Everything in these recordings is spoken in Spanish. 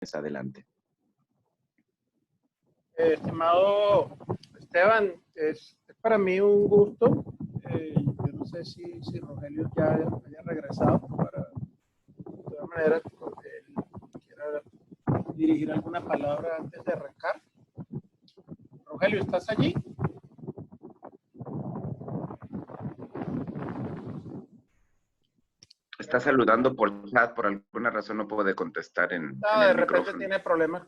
Adelante. Estimado Esteban, es para mí un gusto. Yo no sé si Rogelio ya haya regresado para, de todas maneras, él quiera dirigir alguna palabra antes de arrancar. Rogelio, ¿estás allí? Está saludando por chat, por alguna razón no puede contestar en No, el de repente micrófono. tiene problemas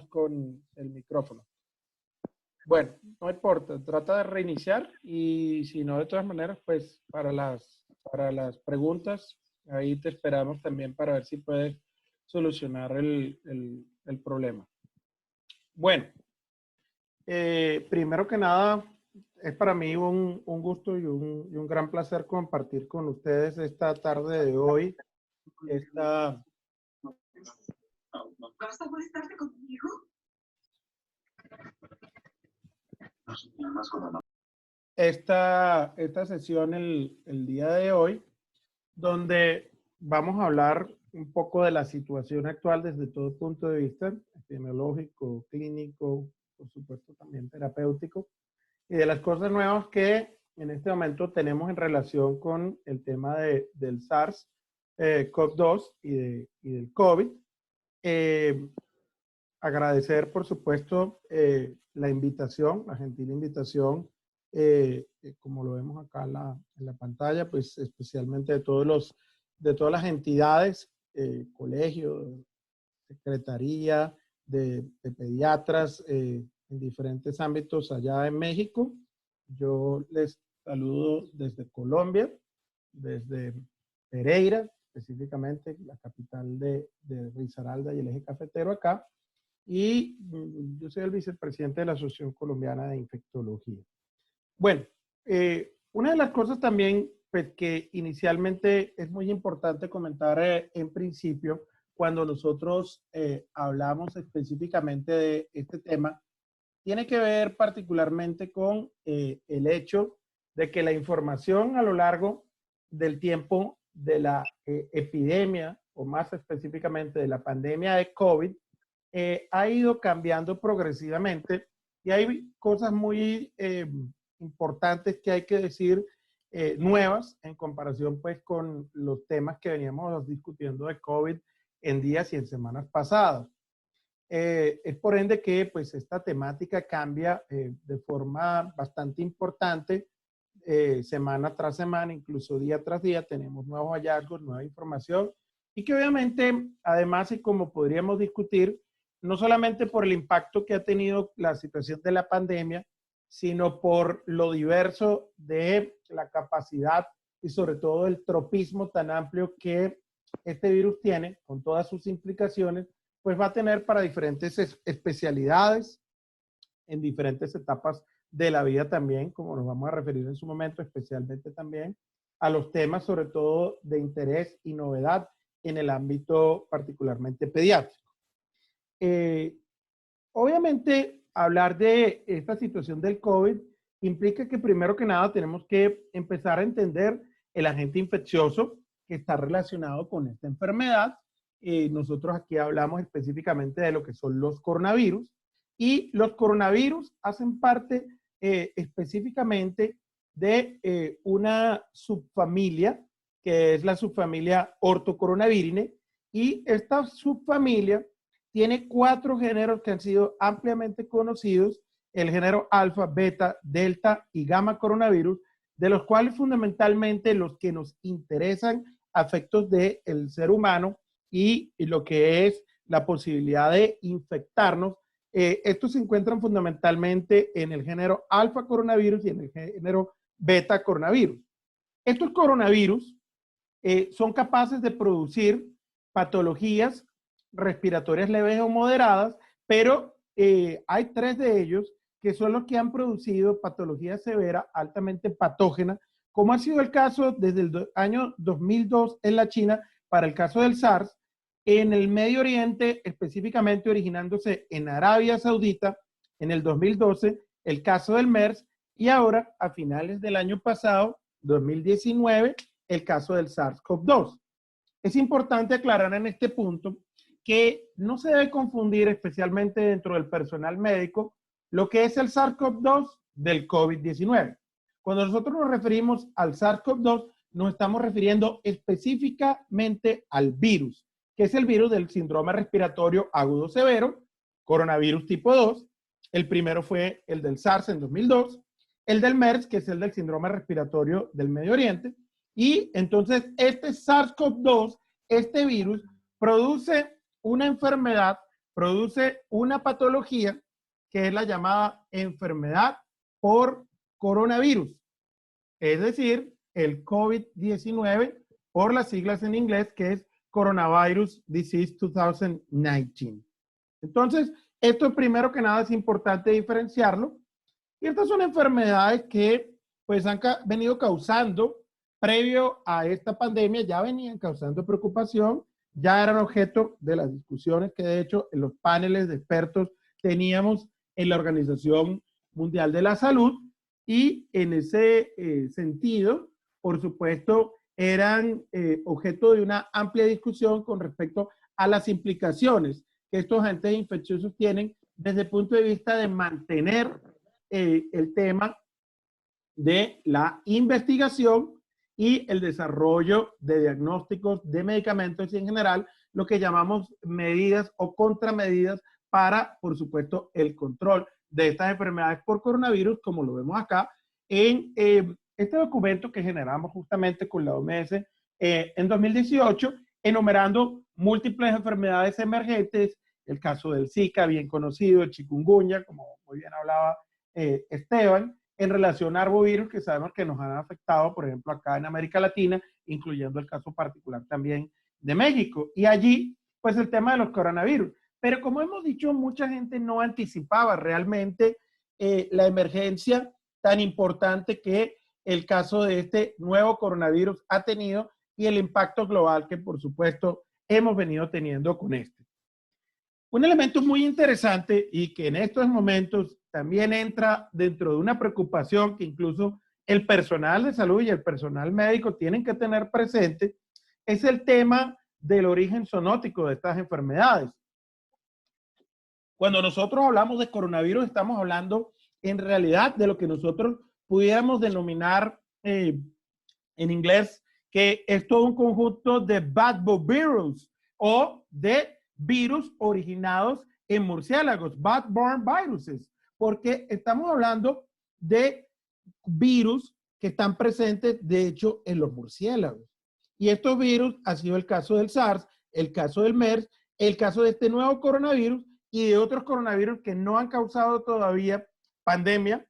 con el micrófono. Bueno, no importa, trata de reiniciar y si no, de todas maneras, pues para las preguntas, ahí te esperamos también para ver si puedes solucionar el problema. Bueno, primero que nada, es para mí un gusto y un gran placer compartir con ustedes esta tarde de hoy. ¿Vas a molestarte conmigo? Esta sesión el día de hoy, donde vamos a hablar un poco de la situación actual desde todo punto de vista, epidemiológico, clínico, por supuesto también terapéutico, y de las cosas nuevas que en este momento tenemos en relación con el tema del SARS-CoV-2 y del COVID. Agradecer, por supuesto, la invitación, la gentil invitación, como lo vemos acá en la pantalla, pues especialmente de todas las entidades, colegios, secretaría, de pediatras, en diferentes ámbitos allá en México. Yo les saludo desde Colombia, desde Pereira, específicamente la capital de Risaralda y el eje cafetero acá. Y yo soy el vicepresidente de la Asociación Colombiana de Infectología. Bueno, una de las cosas también pues, que inicialmente es muy importante comentar en principio, cuando nosotros hablamos específicamente de este tema, tiene que ver particularmente con el hecho de que la información a lo largo del tiempo de la epidemia, o más específicamente de la pandemia de COVID, ha ido cambiando progresivamente y hay cosas muy importantes que hay que decir, nuevas en comparación pues con los temas que veníamos discutiendo de COVID en días y en semanas pasadas. Es por ende que pues esta temática cambia de forma bastante importante, semana tras semana, incluso día tras día tenemos nuevos hallazgos, nueva información y que obviamente además, y como podríamos discutir, no solamente por el impacto que ha tenido la situación de la pandemia, sino por lo diverso de la capacidad y sobre todo el tropismo tan amplio que este virus tiene, con todas sus implicaciones, pues va a tener para diferentes especialidades, en diferentes etapas de la vida también, como nos vamos a referir en su momento, especialmente también a los temas sobre todo de interés y novedad en el ámbito particularmente pediátrico. Obviamente, hablar de esta situación del COVID implica que primero que nada tenemos que empezar a entender el agente infeccioso que está relacionado con esta enfermedad. Nosotros aquí hablamos específicamente de lo que son los coronavirus y los coronavirus hacen parte específicamente de una subfamilia que es la subfamilia Orthocoronavirinae, y esta subfamilia tiene 4 géneros que han sido ampliamente conocidos: el género alfa, beta, delta y gamma coronavirus, de los cuales fundamentalmente los que nos interesan a efectos del ser humano y lo que es la posibilidad de infectarnos, estos se encuentran fundamentalmente en el género alfa coronavirus y en el género beta coronavirus. Estos coronavirus son capaces de producir patologías respiratorias leves o moderadas, pero hay 3 de ellos que son los que han producido patología severa altamente patógena, como ha sido el caso desde el año 2002 en la China para el caso del SARS, en el Medio Oriente, específicamente originándose en Arabia Saudita en el 2012, el caso del MERS, y ahora a finales del año pasado, 2019, el caso del SARS-CoV-2. es importante aclarar en este punto que no se debe confundir, especialmente dentro del personal médico, lo que es el SARS-CoV-2 del COVID-19. Cuando nosotros nos referimos al SARS-CoV-2, nos estamos refiriendo específicamente al virus, que es el virus del síndrome respiratorio agudo severo, coronavirus tipo 2. El primero fue el del SARS en 2002, el del MERS, que es el del síndrome respiratorio del Medio Oriente. Y entonces este SARS-CoV-2, este virus, produce una enfermedad, produce una patología que es la llamada enfermedad por coronavirus, es decir, el COVID-19 por las siglas en inglés, que es Coronavirus Disease 2019. Entonces, esto primero que nada es importante diferenciarlo. Y estas son enfermedades que pues han venido causando, previo a esta pandemia, ya venían causando preocupación, ya eran objeto de las discusiones que de hecho en los paneles de expertos teníamos en la Organización Mundial de la Salud, y en ese sentido, por supuesto, eran objeto de una amplia discusión con respecto a las implicaciones que estos agentes infecciosos tienen desde el punto de vista de mantener el tema de la investigación y el desarrollo de diagnósticos de medicamentos y en general lo que llamamos medidas o contramedidas para, por supuesto, el control de estas enfermedades por coronavirus, como lo vemos acá en este documento que generamos justamente con la OMS en 2018, enumerando múltiples enfermedades emergentes, el caso del Zika, bien conocido, el chikungunya, como muy bien hablaba Esteban, en relación a arbovirus que sabemos que nos han afectado, por ejemplo, acá en América Latina, incluyendo el caso particular también de México. Y allí, pues el tema de los coronavirus. Pero como hemos dicho, mucha gente no anticipaba realmente la emergencia tan importante que el caso de este nuevo coronavirus ha tenido y el impacto global que, por supuesto, hemos venido teniendo con este. Un elemento muy interesante y que en estos momentos también entra dentro de una preocupación que incluso el personal de salud y el personal médico tienen que tener presente es el tema del origen zoonótico de estas enfermedades. Cuando nosotros hablamos de coronavirus, estamos hablando en realidad de lo que nosotros pudiéramos denominar en inglés que es todo un conjunto de badovirus o de virus originados en murciélagos, bat-borne viruses, porque estamos hablando de virus que están presentes, de hecho, en los murciélagos. Y estos virus ha sido el caso del SARS, el caso del MERS, el caso de este nuevo coronavirus y de otros coronavirus que no han causado todavía pandemia,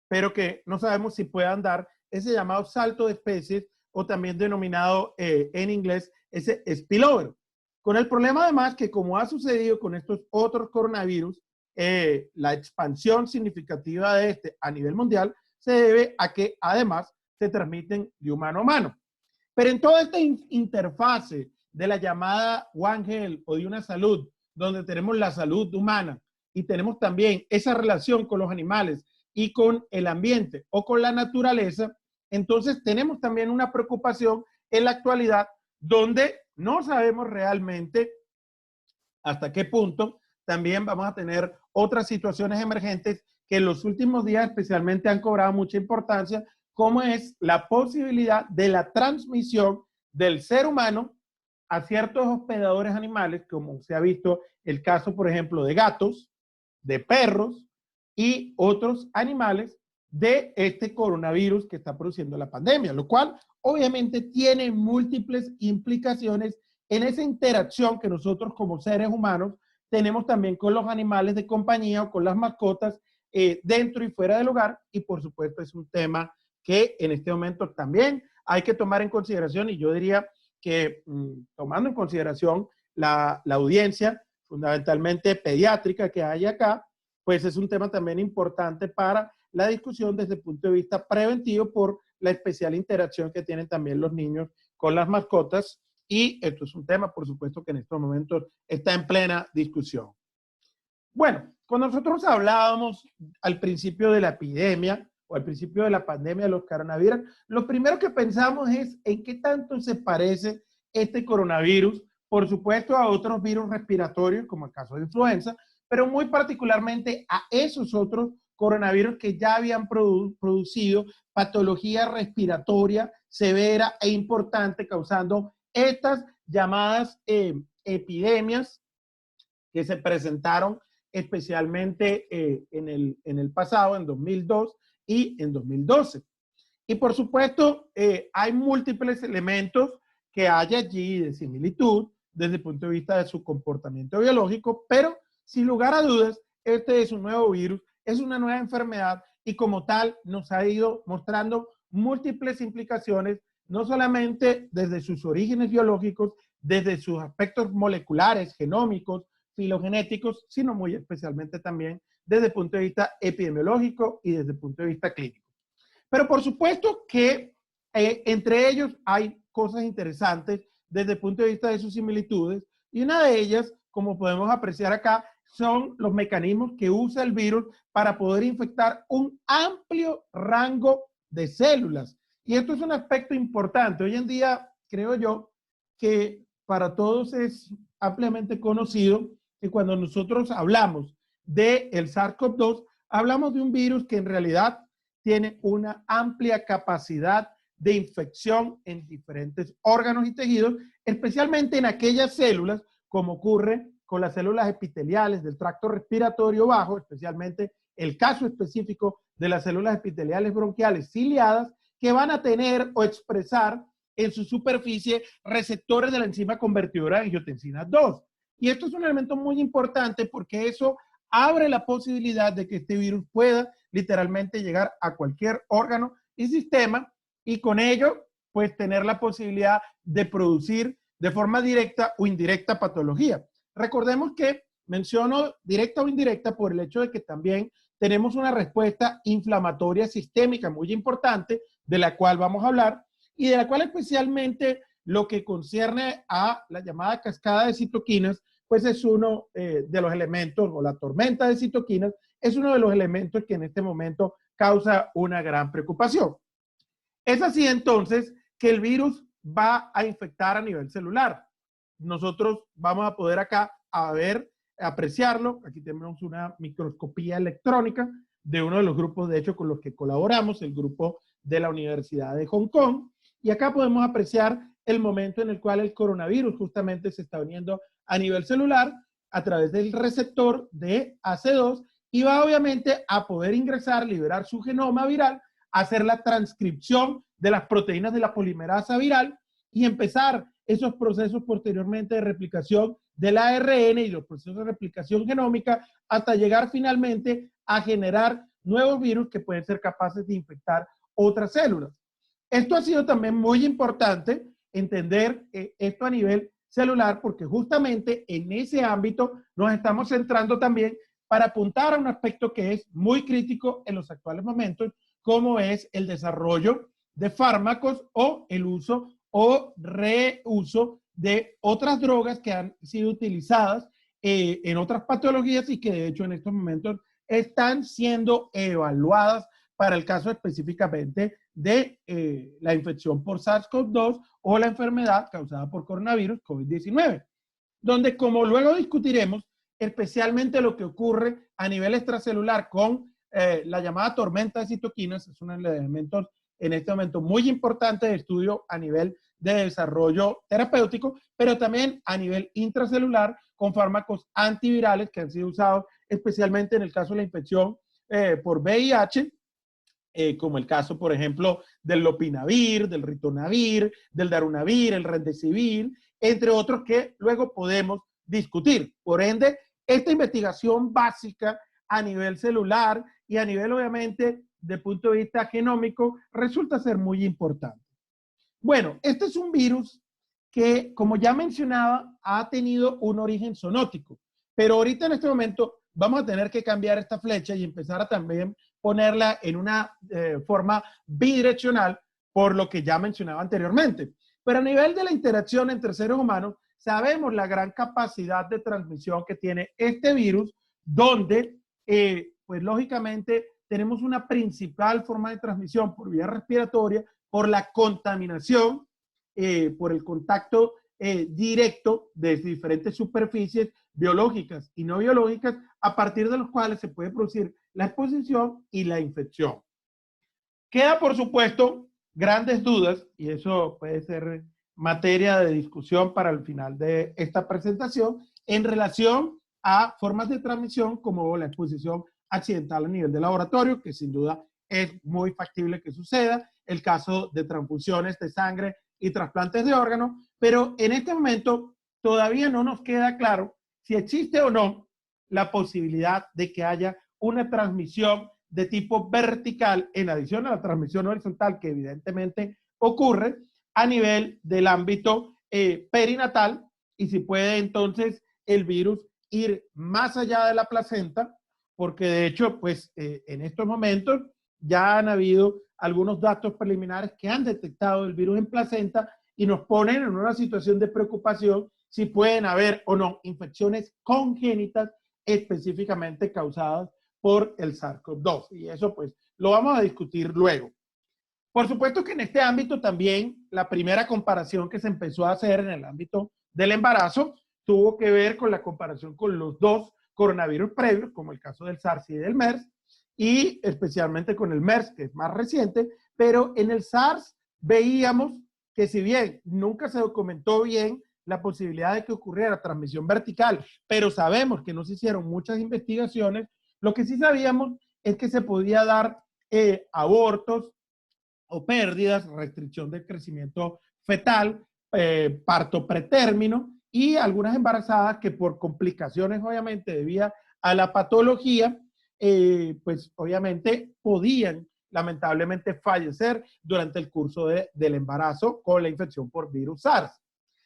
pero que no sabemos si puedan dar ese llamado salto de especies o también denominado en inglés ese spillover. Con el problema además que como ha sucedido con estos otros coronavirus, la expansión significativa de este a nivel mundial se debe a que además se transmiten de humano a humano. Pero en toda esta interfase de la llamada One Health o de una salud, donde tenemos la salud humana y tenemos también esa relación con los animales y con el ambiente o con la naturaleza, entonces tenemos también una preocupación en la actualidad donde no sabemos realmente hasta qué punto también vamos a tener otras situaciones emergentes que en los últimos días especialmente han cobrado mucha importancia, como es la posibilidad de la transmisión del ser humano a ciertos hospedadores animales, como se ha visto el caso, por ejemplo, de gatos, de perros y otros animales de este coronavirus que está produciendo la pandemia, lo cual obviamente tiene múltiples implicaciones en esa interacción que nosotros como seres humanos tenemos también con los animales de compañía o con las mascotas dentro y fuera del hogar, y por supuesto es un tema que en este momento también hay que tomar en consideración, y yo diría que tomando en consideración la audiencia fundamentalmente pediátrica que hay acá, pues es un tema también importante para la discusión desde el punto de vista preventivo por la especial interacción que tienen también los niños con las mascotas, y esto es un tema, por supuesto, que en estos momentos está en plena discusión. Bueno, cuando nosotros hablábamos al principio de la epidemia o al principio de la pandemia de los coronavirus, lo primero que pensamos es en qué tanto se parece este coronavirus, por supuesto a otros virus respiratorios, como el caso de influenza, pero muy particularmente a esos otros coronavirus que ya habían producido patología respiratoria severa e importante, causando estas llamadas epidemias que se presentaron especialmente en el pasado, en 2002 y en 2012. Y por supuesto, hay múltiples elementos que hay allí de similitud desde el punto de vista de su comportamiento biológico, pero sin lugar a dudas, este es un nuevo virus, es una nueva enfermedad y como tal nos ha ido mostrando múltiples implicaciones, no solamente desde sus orígenes biológicos, desde sus aspectos moleculares, genómicos, filogenéticos, sino muy especialmente también desde el punto de vista epidemiológico y desde el punto de vista clínico. Pero por supuesto que entre ellos hay cosas interesantes desde el punto de vista de sus similitudes y una de ellas, como podemos apreciar acá, son los mecanismos que usa el virus para poder infectar un amplio rango de células. Y esto es un aspecto importante. Hoy en día, creo yo, que para todos es ampliamente conocido que cuando nosotros hablamos del SARS-CoV-2, hablamos de un virus que en realidad tiene una amplia capacidad de infección en diferentes órganos y tejidos, especialmente en aquellas células, como ocurre con las células epiteliales del tracto respiratorio bajo, especialmente el caso específico de las células epiteliales bronquiales ciliadas, que van a tener o expresar en su superficie receptores de la enzima convertidora de angiotensina 2. Y esto es un elemento muy importante porque eso abre la posibilidad de que este virus pueda literalmente llegar a cualquier órgano y sistema y con ello pues tener la posibilidad de producir de forma directa o indirecta patología. Recordemos que menciono directa o indirecta por el hecho de que también tenemos una respuesta inflamatoria sistémica muy importante de la cual vamos a hablar y de la cual especialmente lo que concierne a la llamada cascada de citoquinas, pues es uno de los elementos, o la tormenta de citoquinas, es uno de los elementos que en este momento causa una gran preocupación. Es así entonces que el virus va a infectar a nivel celular. Nosotros vamos a poder acá apreciarlo. Aquí tenemos una microscopía electrónica de uno de los grupos, de hecho, con los que colaboramos, el grupo de la Universidad de Hong Kong. Y acá podemos apreciar el momento en el cual el coronavirus justamente se está uniendo a nivel celular a través del receptor de AC2 y va obviamente a poder ingresar, liberar su genoma viral, hacer la transcripción de las proteínas de la polimerasa viral y empezar esos procesos posteriormente de replicación del ARN y los procesos de replicación genómica hasta llegar finalmente a generar nuevos virus que pueden ser capaces de infectar otras células. Esto ha sido también muy importante entender esto a nivel celular porque justamente en ese ámbito nos estamos centrando también para apuntar a un aspecto que es muy crítico en los actuales momentos, como es el desarrollo de fármacos o el uso o reuso de otras drogas que han sido utilizadas en otras patologías y que de hecho en estos momentos están siendo evaluadas para el caso específicamente de la infección por SARS-CoV-2 o la enfermedad causada por coronavirus COVID-19, donde como luego discutiremos, especialmente lo que ocurre a nivel extracelular con la llamada tormenta de citoquinas, es uno de los elementos en este momento muy importante de estudio a nivel de desarrollo terapéutico, pero también a nivel intracelular con fármacos antivirales que han sido usados especialmente en el caso de la infección por VIH, como el caso, por ejemplo, del lopinavir, del ritonavir, del darunavir, el remdesivir, entre otros que luego podemos discutir. Por ende, esta investigación básica a nivel celular y a nivel, obviamente, de punto de vista genómico, resulta ser muy importante. Bueno, este es un virus que, como ya mencionaba, ha tenido un origen zoonótico, pero ahorita en este momento vamos a tener que cambiar esta flecha y empezar a también ponerla en una forma bidireccional por lo que ya mencionaba anteriormente. Pero a nivel de la interacción entre seres humanos, sabemos la gran capacidad de transmisión que tiene este virus, donde, pues lógicamente, tenemos una principal forma de transmisión por vía respiratoria, por la contaminación por el contacto directo de diferentes superficies biológicas y no biológicas, a partir de los cuales se puede producir la exposición y la infección. Queda, por supuesto, grandes dudas, y eso puede ser materia de discusión para el final de esta presentación, en relación a formas de transmisión como la exposición accidental a nivel de laboratorio, que sin duda es muy factible que suceda, el caso de transfusiones de sangre y trasplantes de órganos, pero en este momento todavía no nos queda claro si existe o no la posibilidad de que haya una transmisión de tipo vertical en adición a la transmisión horizontal que evidentemente ocurre a nivel del ámbito perinatal, y si puede entonces el virus ir más allá de la placenta, porque de hecho pues en estos momentos ya han habido algunos datos preliminares que han detectado el virus en placenta y nos ponen en una situación de preocupación si pueden haber o no infecciones congénitas específicamente causadas por el SARS-CoV-2. Y eso pues lo vamos a discutir luego. Por supuesto que en este ámbito también la primera comparación que se empezó a hacer en el ámbito del embarazo tuvo que ver con la comparación con los dos coronavirus previos, como el caso del SARS y del MERS, y especialmente con el MERS, que es más reciente, pero en el SARS veíamos que si bien nunca se documentó bien la posibilidad de que ocurriera transmisión vertical, pero sabemos que no se hicieron muchas investigaciones, lo que sí sabíamos es que se podía dar abortos o pérdidas, restricción del crecimiento fetal, parto pretérmino y algunas embarazadas que por complicaciones obviamente debido a la patología, pues obviamente podían lamentablemente fallecer durante el curso del embarazo con la infección por virus SARS.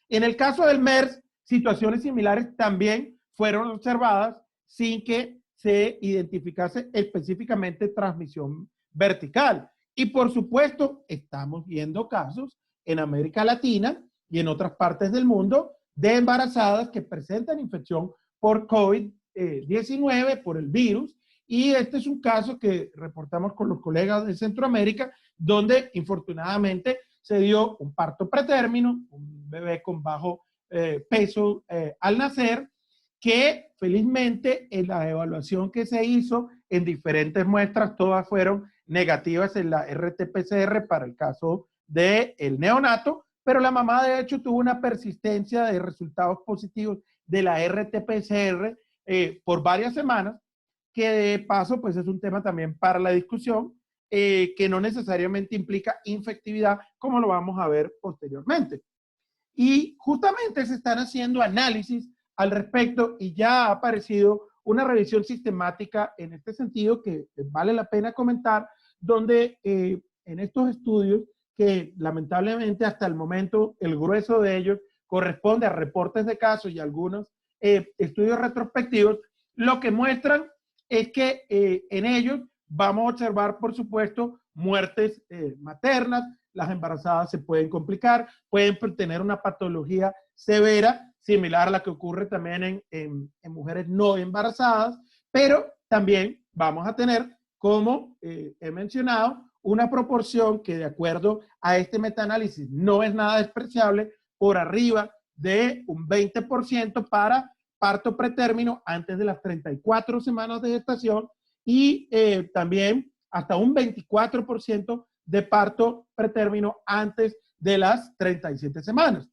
En el caso del MERS, situaciones similares también fueron observadas sin que se identificase específicamente transmisión vertical. Y por supuesto, estamos viendo casos en América Latina y en otras partes del mundo de embarazadas que presentan infección por COVID-19, por el virus. Y este es un caso que reportamos con los colegas de Centroamérica, donde infortunadamente se dio un parto pretérmino, un bebé con bajo peso al nacer, que felizmente en la evaluación que se hizo en diferentes muestras, todas fueron negativas en la RT-PCR para el caso del neonato, pero la mamá de hecho tuvo una persistencia de resultados positivos de la RT-PCR por varias semanas, que de paso pues es un tema también para la discusión, que no necesariamente implica infectividad, como lo vamos a ver posteriormente. Y justamente se están haciendo análisis al respecto y ya ha aparecido una revisión sistemática en este sentido que vale la pena comentar, donde en estos estudios, que lamentablemente hasta el momento el grueso de ellos corresponde a reportes de casos y algunos estudios retrospectivos, lo que muestran es que en ellos vamos a observar, por supuesto, muertes maternas, las embarazadas se pueden complicar, pueden tener una patología severa, similar a la que ocurre también en mujeres no embarazadas, pero también vamos a tener, como he mencionado, una proporción que de acuerdo a este metaanálisis no es nada despreciable, por arriba de un 20% para parto pretérmino antes de las 34 semanas de gestación y también hasta un 24% de parto pretérmino antes de las 37 semanas.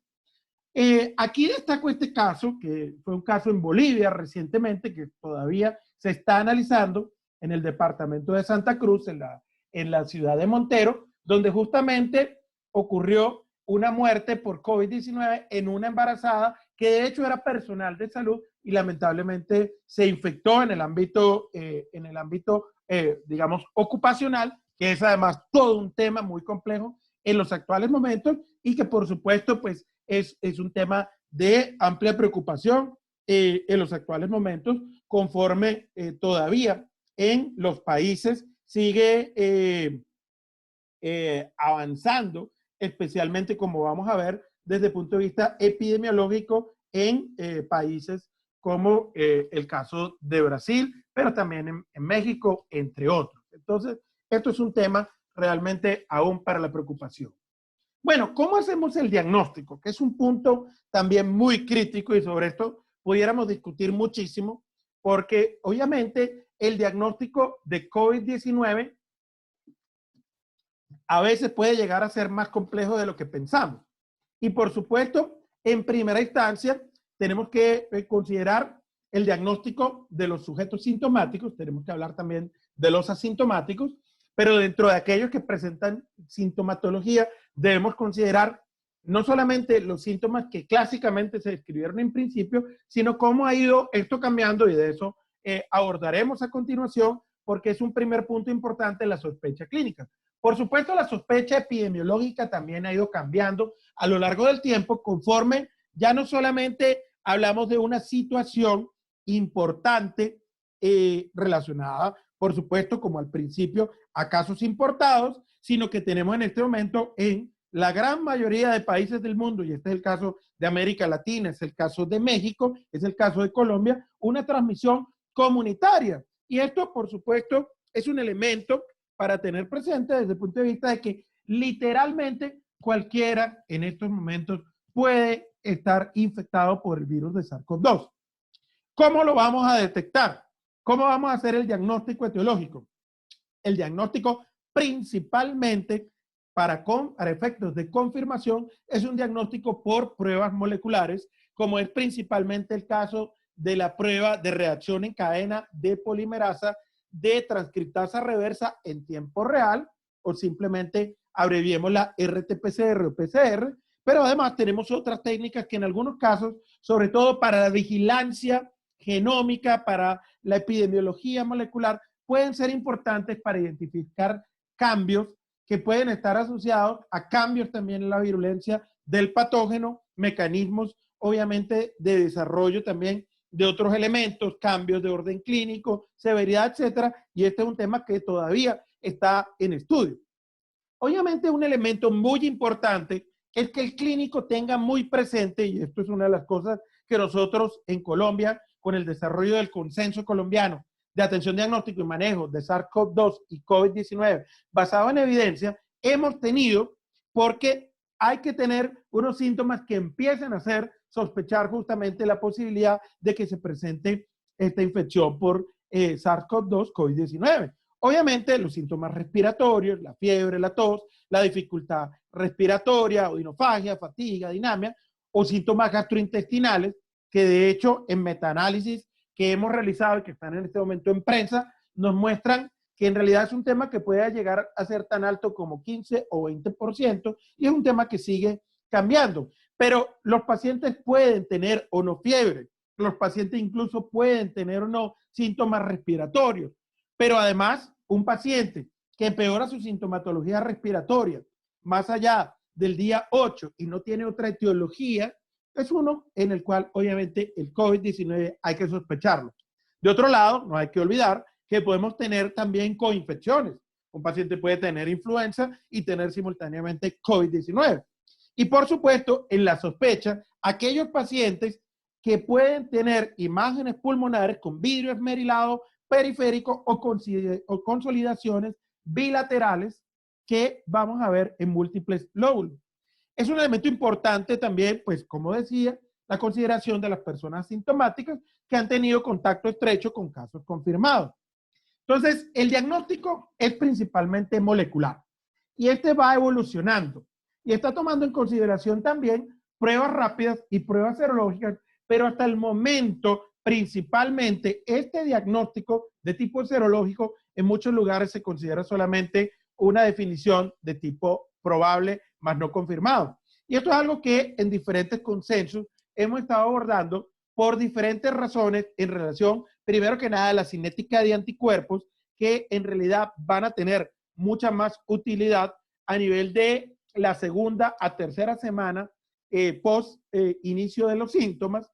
Aquí destaco este caso, que fue un caso en Bolivia recientemente, que todavía se está analizando en el departamento de Santa Cruz, en la ciudad de Montero, donde justamente ocurrió una muerte por COVID-19 en una embarazada que de hecho era personal de salud y lamentablemente se infectó en el ámbito, digamos, ocupacional, que es además todo un tema muy complejo en los actuales momentos y que por supuesto pues es un tema de amplia preocupación en los actuales momentos, conforme todavía en los países sigue avanzando, especialmente como vamos a ver desde el punto de vista epidemiológico en países como el caso de Brasil, pero también en México, entre otros. Entonces, esto es un tema realmente aún para la preocupación. Bueno, ¿cómo hacemos el diagnóstico? Que es un punto también muy crítico y sobre esto pudiéramos discutir muchísimo, porque obviamente el diagnóstico de COVID-19 a veces puede llegar a ser más complejo de lo que pensamos. Y por supuesto, en primera instancia, tenemos que considerar el diagnóstico de los sujetos sintomáticos, tenemos que hablar también de los asintomáticos, pero dentro de aquellos que presentan sintomatología, debemos considerar no solamente los síntomas que clásicamente se describieron en principio, sino cómo ha ido esto cambiando, y de eso abordaremos a continuación, porque es un primer punto importante en la sospecha clínica. Por supuesto, la sospecha epidemiológica también ha ido cambiando a lo largo del tiempo, conforme ya no solamente hablamos de una situación importante relacionada, por supuesto, como al principio, a casos importados, sino que tenemos en este momento en la gran mayoría de países del mundo, y este es el caso de América Latina, es el caso de México, es el caso de Colombia, una transmisión comunitaria. Y esto, por supuesto, es un elemento para tener presente desde el punto de vista de que literalmente cualquiera en estos momentos puede estar infectado por el virus de SARS-CoV-2. ¿Cómo lo vamos a detectar? ¿Cómo vamos a hacer el diagnóstico etiológico? El diagnóstico principalmente para efectos de confirmación es un diagnóstico por pruebas moleculares, como es principalmente el caso de la prueba de reacción en cadena de polimerasa de transcriptasa reversa en tiempo real, o simplemente abreviemos la RT-PCR o PCR, pero además tenemos otras técnicas que en algunos casos, sobre todo para la vigilancia genómica, para la epidemiología molecular, pueden ser importantes para identificar cambios que pueden estar asociados a cambios también en la virulencia del patógeno, mecanismos obviamente de desarrollo también de otros elementos, cambios de orden clínico, severidad, etcétera, y este es un tema que todavía está en estudio. Obviamente un elemento muy importante es que el clínico tenga muy presente, y esto es una de las cosas que nosotros en Colombia, con el desarrollo del consenso colombiano de atención, diagnóstico y manejo de SARS-CoV-2 y COVID-19 basado en evidencia, hemos tenido, porque hay que tener unos síntomas que empiecen a hacer sospechar justamente la posibilidad de que se presente esta infección por SARS-CoV-2, COVID-19. Obviamente los síntomas respiratorios, la fiebre, la tos, la dificultad respiratoria, odinofagia, fatiga, dinamia, o síntomas gastrointestinales, que de hecho en metaanálisis que hemos realizado y que están en este momento en prensa, nos muestran que en realidad es un tema que puede llegar a ser tan alto como 15 o 20%, y es un tema que sigue cambiando. Pero los pacientes pueden tener o no fiebre, los pacientes incluso pueden tener o no síntomas respiratorios, pero además un paciente que empeora su sintomatología respiratoria más allá del día 8 y no tiene otra etiología, es uno en el cual obviamente el COVID-19 hay que sospecharlo. De otro lado, no hay que olvidar que podemos tener también coinfecciones. Un paciente puede tener influenza y tener simultáneamente COVID-19. Y por supuesto, en la sospecha, aquellos pacientes que pueden tener imágenes pulmonares con vidrio esmerilado periférico o consolidaciones bilaterales que vamos a ver en múltiples lóbulos. Es un elemento importante también, pues como decía, la consideración de las personas asintomáticas que han tenido contacto estrecho con casos confirmados. Entonces, el diagnóstico es principalmente molecular y este va evolucionando y está tomando en consideración también pruebas rápidas y pruebas serológicas, pero hasta el momento, principalmente, este diagnóstico de tipo serológico en muchos lugares se considera solamente una definición de tipo probable, más no confirmado. Y esto es algo que en diferentes consensos hemos estado abordando por diferentes razones en relación, primero que nada, a la cinética de anticuerpos, que en realidad van a tener mucha más utilidad a nivel de la segunda a tercera semana post inicio de los síntomas,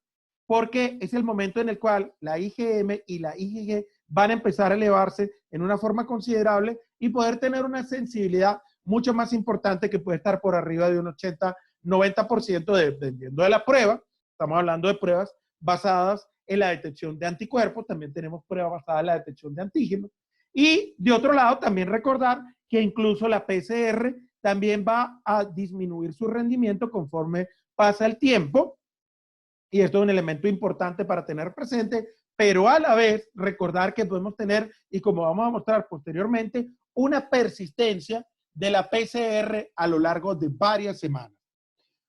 porque es el momento en el cual la IgM y la IgG van a empezar a elevarse en una forma considerable y poder tener una sensibilidad mucho más importante, que puede estar por arriba de un 80-90% dependiendo de la prueba. Estamos hablando de pruebas basadas en la detección de anticuerpos, también tenemos pruebas basadas en la detección de antígenos. Y de otro lado, también recordar que incluso la PCR también va a disminuir su rendimiento conforme pasa el tiempo. Y esto es un elemento importante para tener presente, pero a la vez recordar que podemos tener, y como vamos a mostrar posteriormente, una persistencia de la PCR a lo largo de varias semanas.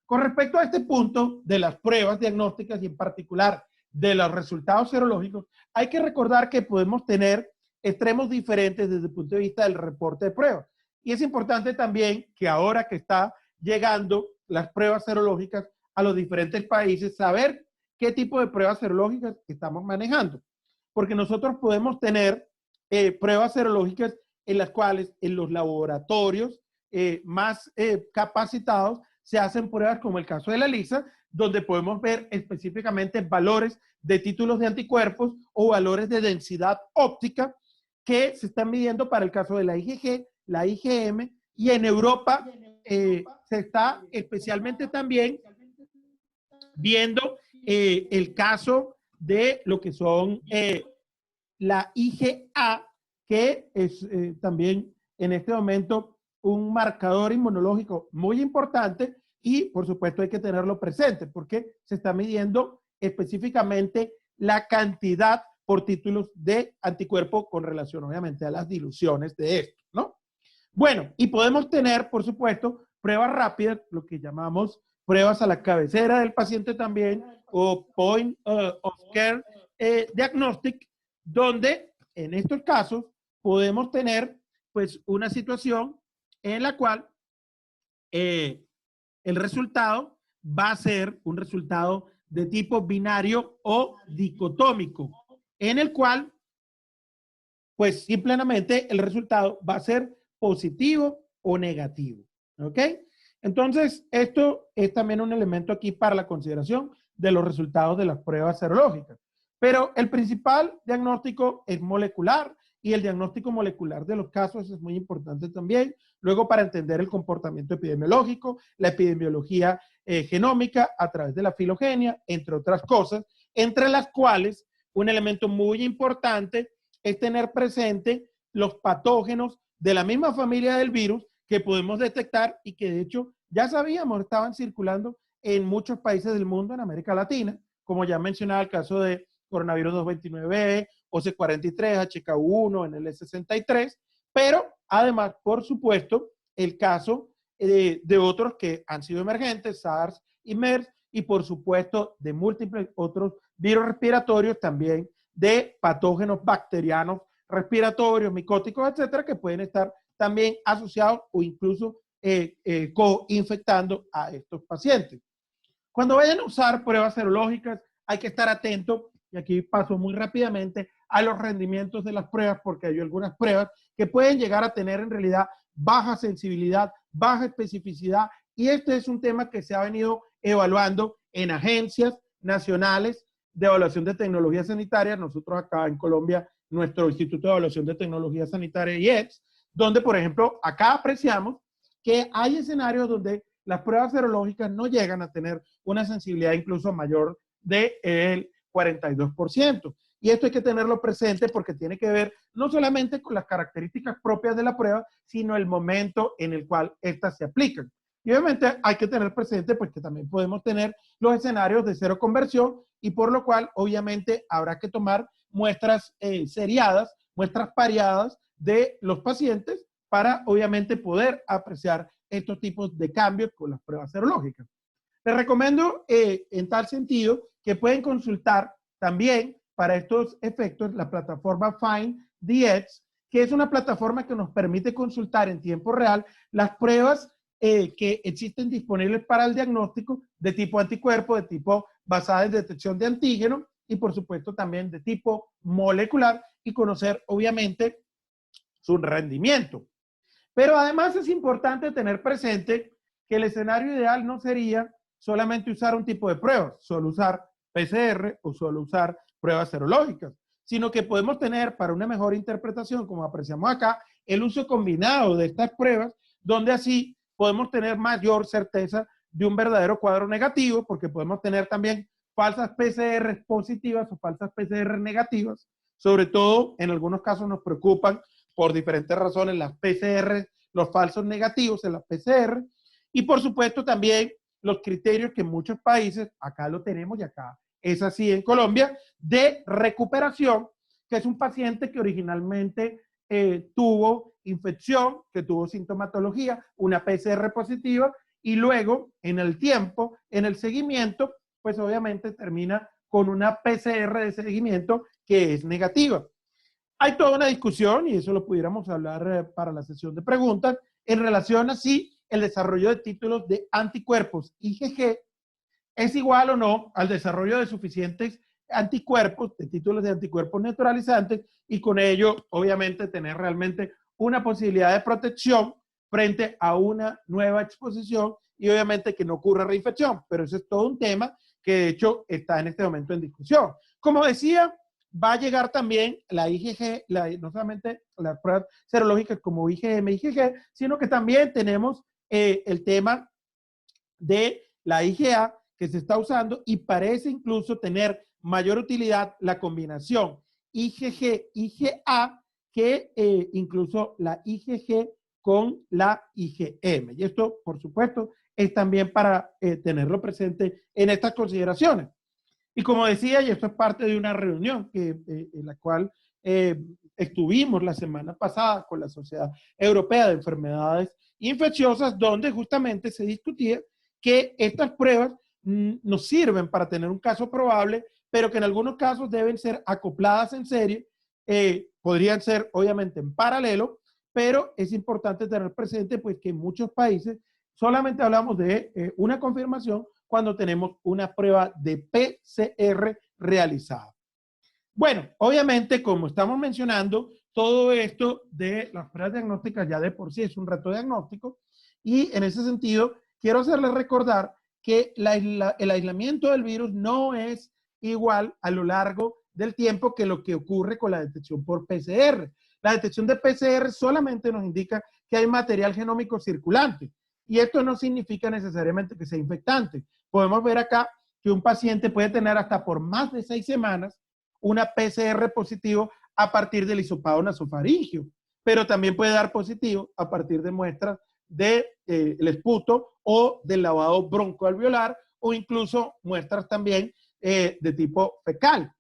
Con respecto a este punto de las pruebas diagnósticas y en particular de los resultados serológicos, hay que recordar que podemos tener extremos diferentes desde el punto de vista del reporte de pruebas. Y es importante también que ahora que está llegando las pruebas serológicas a los diferentes países, saber qué tipo de pruebas serológicas estamos manejando. Porque nosotros podemos tener pruebas serológicas en las cuales en los laboratorios más capacitados se hacen pruebas como el caso de la ELISA, donde podemos ver específicamente valores de títulos de anticuerpos o valores de densidad óptica que se están midiendo para el caso de la IgG, la IgM, y en Europa se está especialmente también viendo el caso de lo que son la IgA, que es también en este momento un marcador inmunológico muy importante y por supuesto hay que tenerlo presente porque se está midiendo específicamente la cantidad por títulos de anticuerpo con relación obviamente a las diluciones de esto, ¿no? Bueno, y podemos tener por supuesto pruebas rápidas, lo que llamamos pruebas a la cabecera del paciente también, o point of care diagnostic, donde en estos casos podemos tener pues una situación en la cual el resultado va a ser un resultado de tipo binario o dicotómico, en el cual pues simplemente el resultado va a ser positivo o negativo, ¿ok? Entonces, esto es también un elemento aquí para la consideración de los resultados de las pruebas serológicas. Pero el principal diagnóstico es molecular y el diagnóstico molecular de los casos es muy importante también. Luego, para entender el comportamiento epidemiológico, la epidemiología genómica a través de la filogenia, entre otras cosas, entre las cuales un elemento muy importante es tener presente los patógenos de la misma familia del virus que podemos detectar y que de hecho ya sabíamos estaban circulando en muchos países del mundo en América Latina, como ya mencionaba el caso de coronavirus 229B, OC43, HK1, NL63, pero además, por supuesto, el caso de otros que han sido emergentes, SARS y MERS, y por supuesto de múltiples otros virus respiratorios también, de patógenos bacterianos respiratorios, micóticos, etcétera, que pueden estar también asociados o incluso co-infectando a estos pacientes. Cuando vayan a usar pruebas serológicas, hay que estar atento, y aquí paso muy rápidamente, a los rendimientos de las pruebas, porque hay algunas pruebas que pueden llegar a tener en realidad baja sensibilidad, baja especificidad, y este es un tema que se ha venido evaluando en agencias nacionales de evaluación de tecnología sanitaria. Nosotros acá en Colombia, nuestro Instituto de Evaluación de Tecnología Sanitaria, IETS, donde, por ejemplo, acá apreciamos que hay escenarios donde las pruebas serológicas no llegan a tener una sensibilidad incluso mayor del 42%. Y esto hay que tenerlo presente porque tiene que ver no solamente con las características propias de la prueba, sino el momento en el cual éstas se aplican. Y obviamente hay que tener presente pues que también podemos tener los escenarios de cero conversión y por lo cual obviamente habrá que tomar muestras seriadas, muestras pareadas de los pacientes para obviamente poder apreciar estos tipos de cambios con las pruebas serológicas. Les recomiendo en tal sentido que pueden consultar también para estos efectos la plataforma FindDx, que es una plataforma que nos permite consultar en tiempo real las pruebas que existen disponibles para el diagnóstico de tipo anticuerpo, de tipo basada en detección de antígeno y por supuesto también de tipo molecular y conocer obviamente su rendimiento. Pero además es importante tener presente que el escenario ideal no sería solamente usar un tipo de pruebas, solo usar PCR o solo usar pruebas serológicas, sino que podemos tener para una mejor interpretación, como apreciamos acá, el uso combinado de estas pruebas, donde así podemos tener mayor certeza de un verdadero cuadro negativo, porque podemos tener también falsas PCR positivas o falsas PCR negativas. Sobre todo, en algunos casos nos preocupan por diferentes razones las PCR, los falsos negativos en la PCR, y por supuesto también los criterios que muchos países, acá lo tenemos y acá es así en Colombia, de recuperación, que es un paciente que originalmente tuvo infección, que tuvo sintomatología, una PCR positiva, y luego en el tiempo, en el seguimiento, pues obviamente termina con una PCR de seguimiento que es negativa. Hay toda una discusión, y eso lo pudiéramos hablar para la sesión de preguntas, en relación a si el desarrollo de títulos de anticuerpos IgG es igual o no al desarrollo de suficientes anticuerpos, de títulos de anticuerpos neutralizantes, y con ello, obviamente, tener realmente una posibilidad de protección frente a una nueva exposición y obviamente que no ocurra reinfección. Pero eso es todo un tema que de hecho está en este momento en discusión. Como decía, va a llegar también la IgG, no solamente las pruebas serológicas como IgM, IgG, sino que también tenemos el tema de la IgA que se está usando, y parece incluso tener mayor utilidad la combinación IgG-IgA que incluso la IgG con la IgM. Y esto, por supuesto, es también para tenerlo presente en estas consideraciones. Y como decía, y esto es parte de una reunión en la cual estuvimos la semana pasada con la Sociedad Europea de Enfermedades Infecciosas, donde justamente se discutía que estas pruebas nos sirven para tener un caso probable, pero que en algunos casos deben ser acopladas en serie, podrían ser obviamente en paralelo, pero es importante tener presente pues que en muchos países solamente hablamos de una confirmación cuando tenemos una prueba de PCR realizada. Bueno, obviamente, como estamos mencionando, todo esto de las pruebas diagnósticas ya de por sí es un reto diagnóstico, y en ese sentido quiero hacerles recordar que el aislamiento del virus no es igual a lo largo del tiempo que lo que ocurre con la detección por PCR. La detección de PCR solamente nos indica que hay material genómico circulante, y esto no significa necesariamente que sea infectante. Podemos ver acá que un paciente puede tener hasta por más de 6 semanas una PCR positivo a partir del hisopado nasofaringio, pero también puede dar positivo a partir de muestras del esputo o del lavado broncoalveolar, o incluso muestras también de tipo fecal.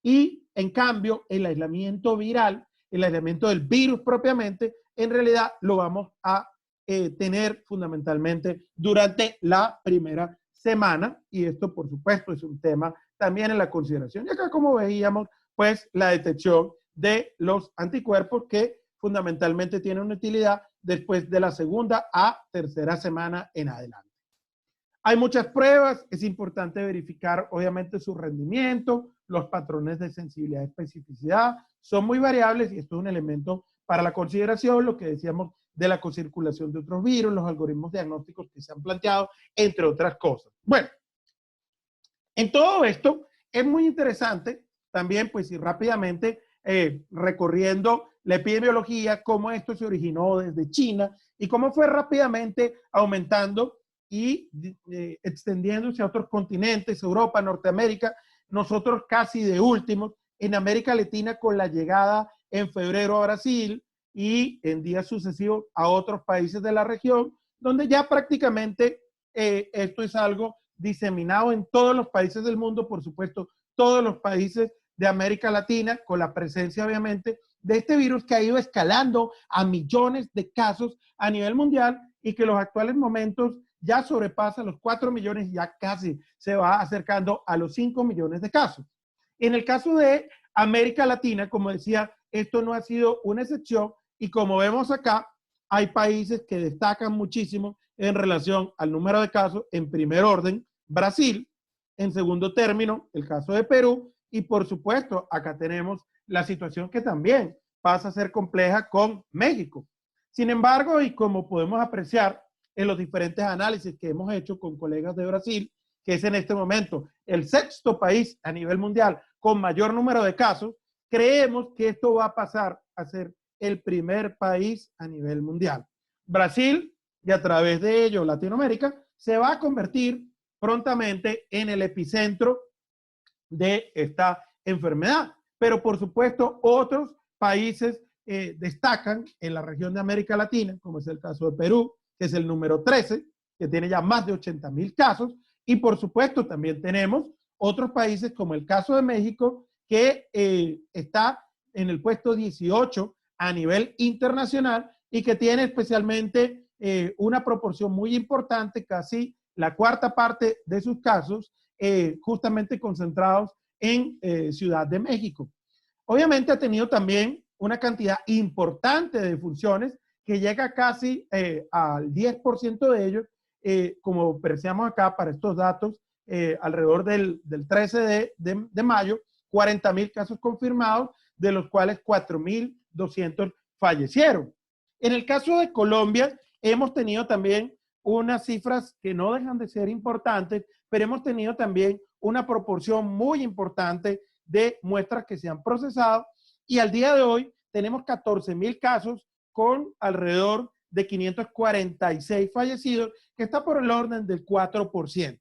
Y en cambio, el aislamiento viral, el aislamiento del virus propiamente, en realidad lo vamos a tener fundamentalmente durante la primera semana, y esto por supuesto es un tema también en la consideración. Y acá, como veíamos, pues la detección de los anticuerpos, que fundamentalmente tienen una utilidad después de la segunda a tercera semana en adelante. Hay muchas pruebas, es importante verificar obviamente su rendimiento, los patrones de sensibilidad y especificidad son muy variables, y esto es un elemento para la consideración, lo que decíamos de la concirculación de otros virus, los algoritmos diagnósticos que se han planteado, entre otras cosas. Bueno, en todo esto es muy interesante también, pues, ir rápidamente recorriendo la epidemiología, cómo esto se originó desde China y cómo fue rápidamente aumentando y extendiéndose a otros continentes, Europa, Norteamérica, nosotros casi de últimos, en América Latina con la llegada en febrero a Brasil y en días sucesivos a otros países de la región, donde ya prácticamente esto es algo diseminado en todos los países del mundo, por supuesto, todos los países de América Latina, con la presencia obviamente de este virus que ha ido escalando a millones de casos a nivel mundial, y que en los actuales momentos ya sobrepasa los 4 millones, ya casi se va acercando a los 5 millones de casos. En el caso de América Latina, como decía, esto no ha sido una excepción, y como vemos acá, hay países que destacan muchísimo en relación al número de casos. En primer orden, Brasil; en segundo término, el caso de Perú; y por supuesto, acá tenemos la situación que también pasa a ser compleja con México. Sin embargo, y como podemos apreciar en los diferentes análisis que hemos hecho con colegas de Brasil, que es en este momento el sexto país a nivel mundial con mayor número de casos, creemos que esto va a pasar a ser el primer país a nivel mundial. Brasil, y a través de ello Latinoamérica, se va a convertir prontamente en el epicentro de esta enfermedad. Pero por supuesto, otros países destacan en la región de América Latina, como es el caso de Perú, que es el número 13, que tiene ya más de 80,000 casos, y por supuesto también tenemos otros países como el caso de México, que está en el puesto 18 a nivel internacional y que tiene especialmente una proporción muy importante, casi la cuarta parte de sus casos, justamente concentrados en Ciudad de México. Obviamente ha tenido también una cantidad importante de funciones que llega casi al 10% de ellos, como apreciamos acá para estos datos, alrededor del 13 de mayo, 40,000 casos confirmados, de los cuales 4,200 fallecieron. En el caso de Colombia, hemos tenido también unas cifras que no dejan de ser importantes, pero hemos tenido también una proporción muy importante de muestras que se han procesado, y al día de hoy tenemos 14,000 casos con alrededor de 546 fallecidos, que está por el orden del 4%.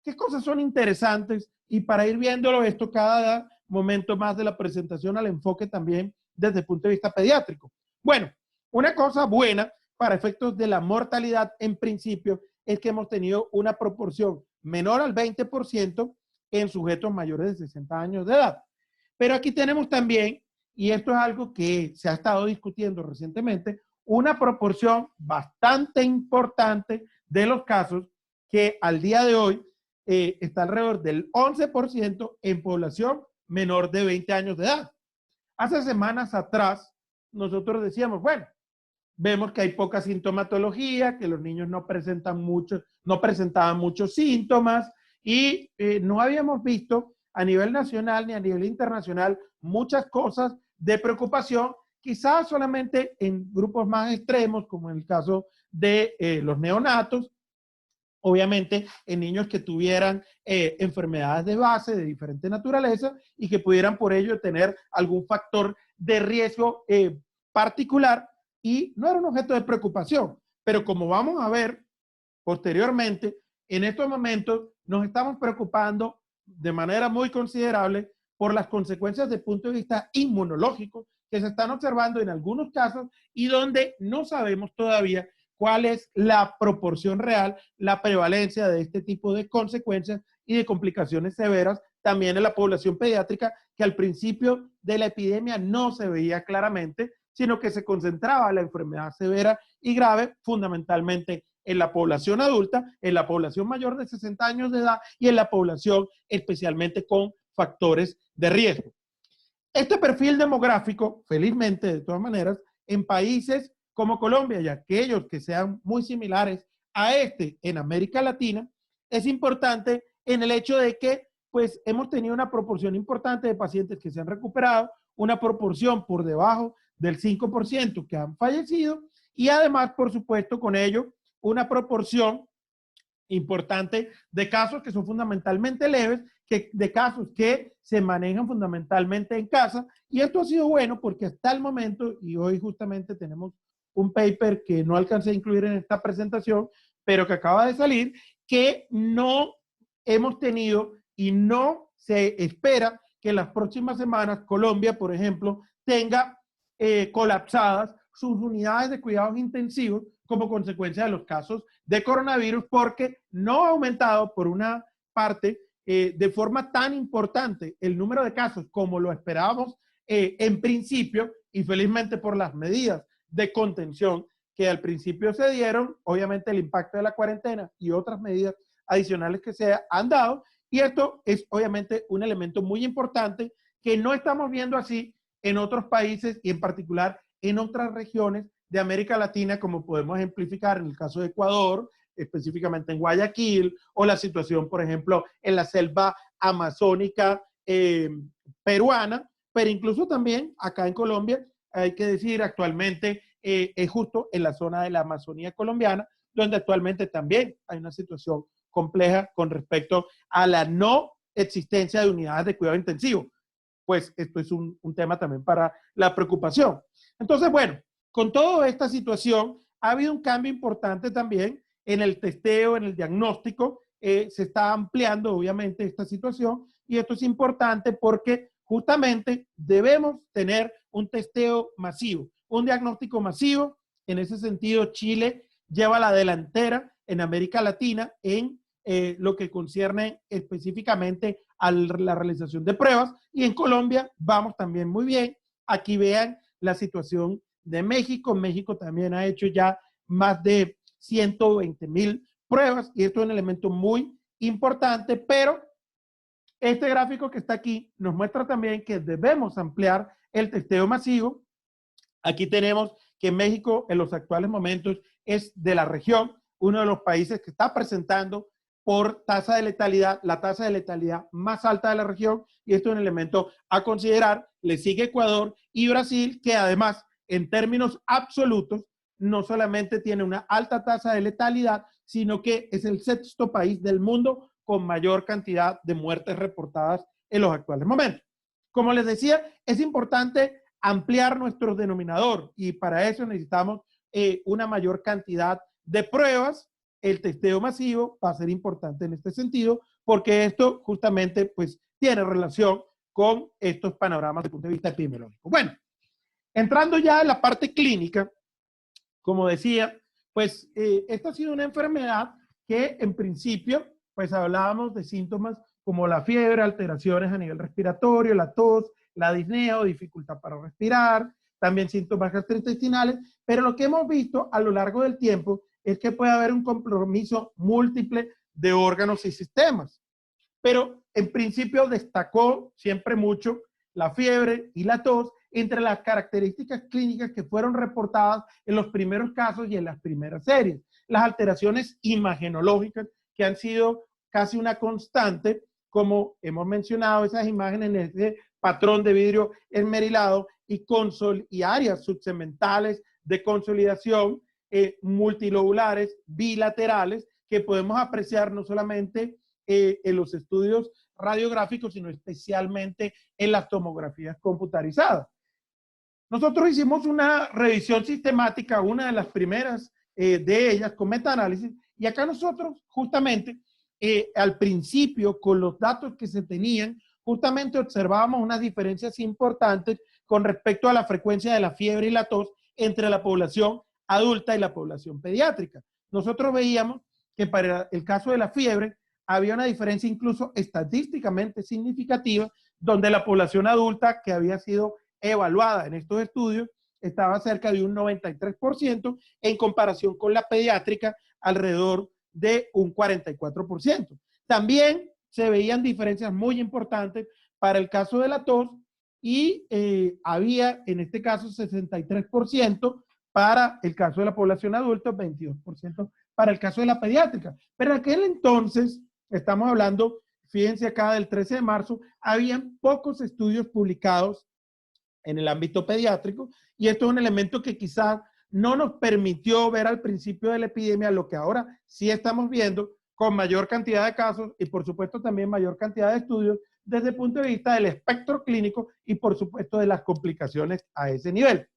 ¿Qué cosas son interesantes? Y para ir viéndolo esto cada momento más de la presentación al enfoque también desde el punto de vista pediátrico. Bueno, una cosa buena para efectos de la mortalidad en principio es que hemos tenido una proporción menor al 20% en sujetos mayores de 60 años de edad. Pero aquí tenemos también, y esto es algo que se ha estado discutiendo recientemente, una proporción bastante importante de los casos que al día de hoy está alrededor del 11% en población menor de 20 años de edad. Hace semanas atrás, nosotros decíamos, bueno, vemos que hay poca sintomatología, que los niños no presentaban muchos síntomas, y no habíamos visto a nivel nacional ni a nivel internacional muchas cosas de preocupación, quizás solamente en grupos más extremos, como en el caso de los neonatos, obviamente en niños que tuvieran enfermedades de base de diferente naturaleza y que pudieran por ello tener algún factor de riesgo particular, y no era un objeto de preocupación. Pero como vamos a ver posteriormente, en estos momentos nos estamos preocupando de manera muy considerable por las consecuencias desde el punto de vista inmunológico que se están observando en algunos casos y donde no sabemos todavía cuál es la proporción real, la prevalencia de este tipo de consecuencias y de complicaciones severas también en la población pediátrica, que al principio de la epidemia no se veía claramente, sino que se concentraba la enfermedad severa y grave fundamentalmente en la población adulta, en la población mayor de 60 años de edad y en la población especialmente con factores de riesgo. Este perfil demográfico, felizmente de todas maneras, en países como Colombia y aquellos que sean muy similares a este en América Latina, es importante en el hecho de que pues hemos tenido una proporción importante de pacientes que se han recuperado, una proporción por debajo del 5% que han fallecido, y además, por supuesto, con ello, una proporción importante de casos que son fundamentalmente leves, de casos que se manejan fundamentalmente en casa. Y esto ha sido bueno porque hasta el momento, y hoy justamente tenemos un paper que no alcancé a incluir en esta presentación, pero que acaba de salir, que no hemos tenido y no se espera que en las próximas semanas Colombia, por ejemplo, tenga colapsadas sus unidades de cuidados intensivos como consecuencia de los casos de coronavirus, porque no ha aumentado por una parte de forma tan importante el número de casos como lo esperábamos en principio, y felizmente por las medidas de contención que al principio se dieron, obviamente el impacto de la cuarentena y otras medidas adicionales que se han dado, y esto es obviamente un elemento muy importante que no estamos viendo así en otros países y en particular en otras regiones de América Latina, como podemos ejemplificar en el caso de Ecuador, específicamente en Guayaquil, o la situación, por ejemplo, en la selva amazónica peruana, pero incluso también acá en Colombia, hay que decir, actualmente es justo en la zona de la Amazonía colombiana, donde actualmente también hay una situación compleja con respecto a la no existencia de unidades de cuidado intensivo. Pues esto es un tema también para la preocupación. Entonces, bueno, con toda esta situación ha habido un cambio importante también en el testeo, en el diagnóstico. Se está ampliando obviamente esta situación, y esto es importante porque justamente debemos tener un testeo masivo, un diagnóstico masivo. En ese sentido, Chile lleva la delantera en América Latina en lo que concierne específicamente a la realización de pruebas, y en Colombia vamos también muy bien. Aquí vean la situación de México. México también ha hecho ya más de 120,000 pruebas, y esto es un elemento muy importante, pero este gráfico que está aquí nos muestra también que debemos ampliar el testeo masivo. Aquí tenemos que México en los actuales momentos es de la región uno de los países que está presentando por tasa de letalidad, la tasa de letalidad más alta de la región, y esto es un elemento a considerar. Le sigue Ecuador y Brasil, que además en términos absolutos no solamente tiene una alta tasa de letalidad, sino que es el sexto país del mundo con mayor cantidad de muertes reportadas en los actuales momentos. Como les decía, es importante ampliar nuestro denominador, y para eso necesitamos una mayor cantidad de pruebas. El testeo masivo va a ser importante en este sentido, porque esto justamente pues tiene relación con estos panoramas desde el punto de vista epidemiológico. Bueno, entrando ya en la parte clínica, como decía, pues esta ha sido una enfermedad que en principio pues hablábamos de síntomas como la fiebre, alteraciones a nivel respiratorio, la tos, la disnea o dificultad para respirar, también síntomas gastrointestinales, pero lo que hemos visto a lo largo del tiempo es que puede haber un compromiso múltiple de órganos y sistemas. Pero en principio destacó siempre mucho la fiebre y la tos entre las características clínicas que fueron reportadas en los primeros casos y en las primeras series. Las alteraciones imagenológicas, que han sido casi una constante, como hemos mencionado, esas imágenes en ese patrón de vidrio esmerilado y áreas subsegmentales de consolidación multilobulares, bilaterales, que podemos apreciar no solamente en los estudios radiográficos, sino especialmente en las tomografías computarizadas. Nosotros hicimos una revisión sistemática, una de las primeras de ellas, con metaanálisis, y acá nosotros justamente al principio, con los datos que se tenían, justamente observábamos unas diferencias importantes con respecto a la frecuencia de la fiebre y la tos entre la población adulta y la población pediátrica. Nosotros veíamos que para el caso de la fiebre había una diferencia incluso estadísticamente significativa, donde la población adulta que había sido evaluada en estos estudios estaba cerca de un 93%, en comparación con la pediátrica alrededor de un 44%. También se veían diferencias muy importantes para el caso de la tos, y había en este caso 63% para el caso de la población adulta, 22% para el caso de la pediátrica. Pero en aquel entonces, estamos hablando, fíjense acá, del 13 de marzo, habían pocos estudios publicados en el ámbito pediátrico, y esto es un elemento que quizás no nos permitió ver al principio de la epidemia lo que ahora sí estamos viendo, con mayor cantidad de casos y por supuesto también mayor cantidad de estudios desde el punto de vista del espectro clínico y por supuesto de las complicaciones a ese nivel.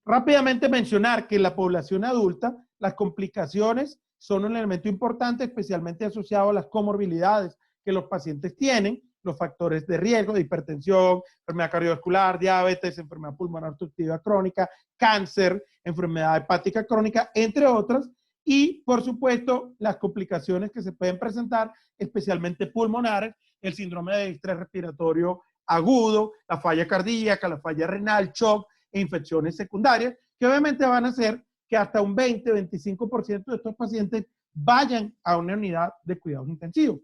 Rápidamente mencionar que en la población adulta las complicaciones son un elemento importante, especialmente asociado a las comorbilidades que los pacientes tienen, los factores de riesgo de hipertensión, enfermedad cardiovascular, diabetes, enfermedad pulmonar obstructiva crónica, cáncer, enfermedad hepática crónica, entre otras, y por supuesto las complicaciones que se pueden presentar, especialmente pulmonares, el síndrome de estrés respiratorio agudo, la falla cardíaca, la falla renal, shock e infecciones secundarias, que obviamente van a hacer que hasta un 20-25% de estos pacientes vayan a una unidad de cuidados intensivos.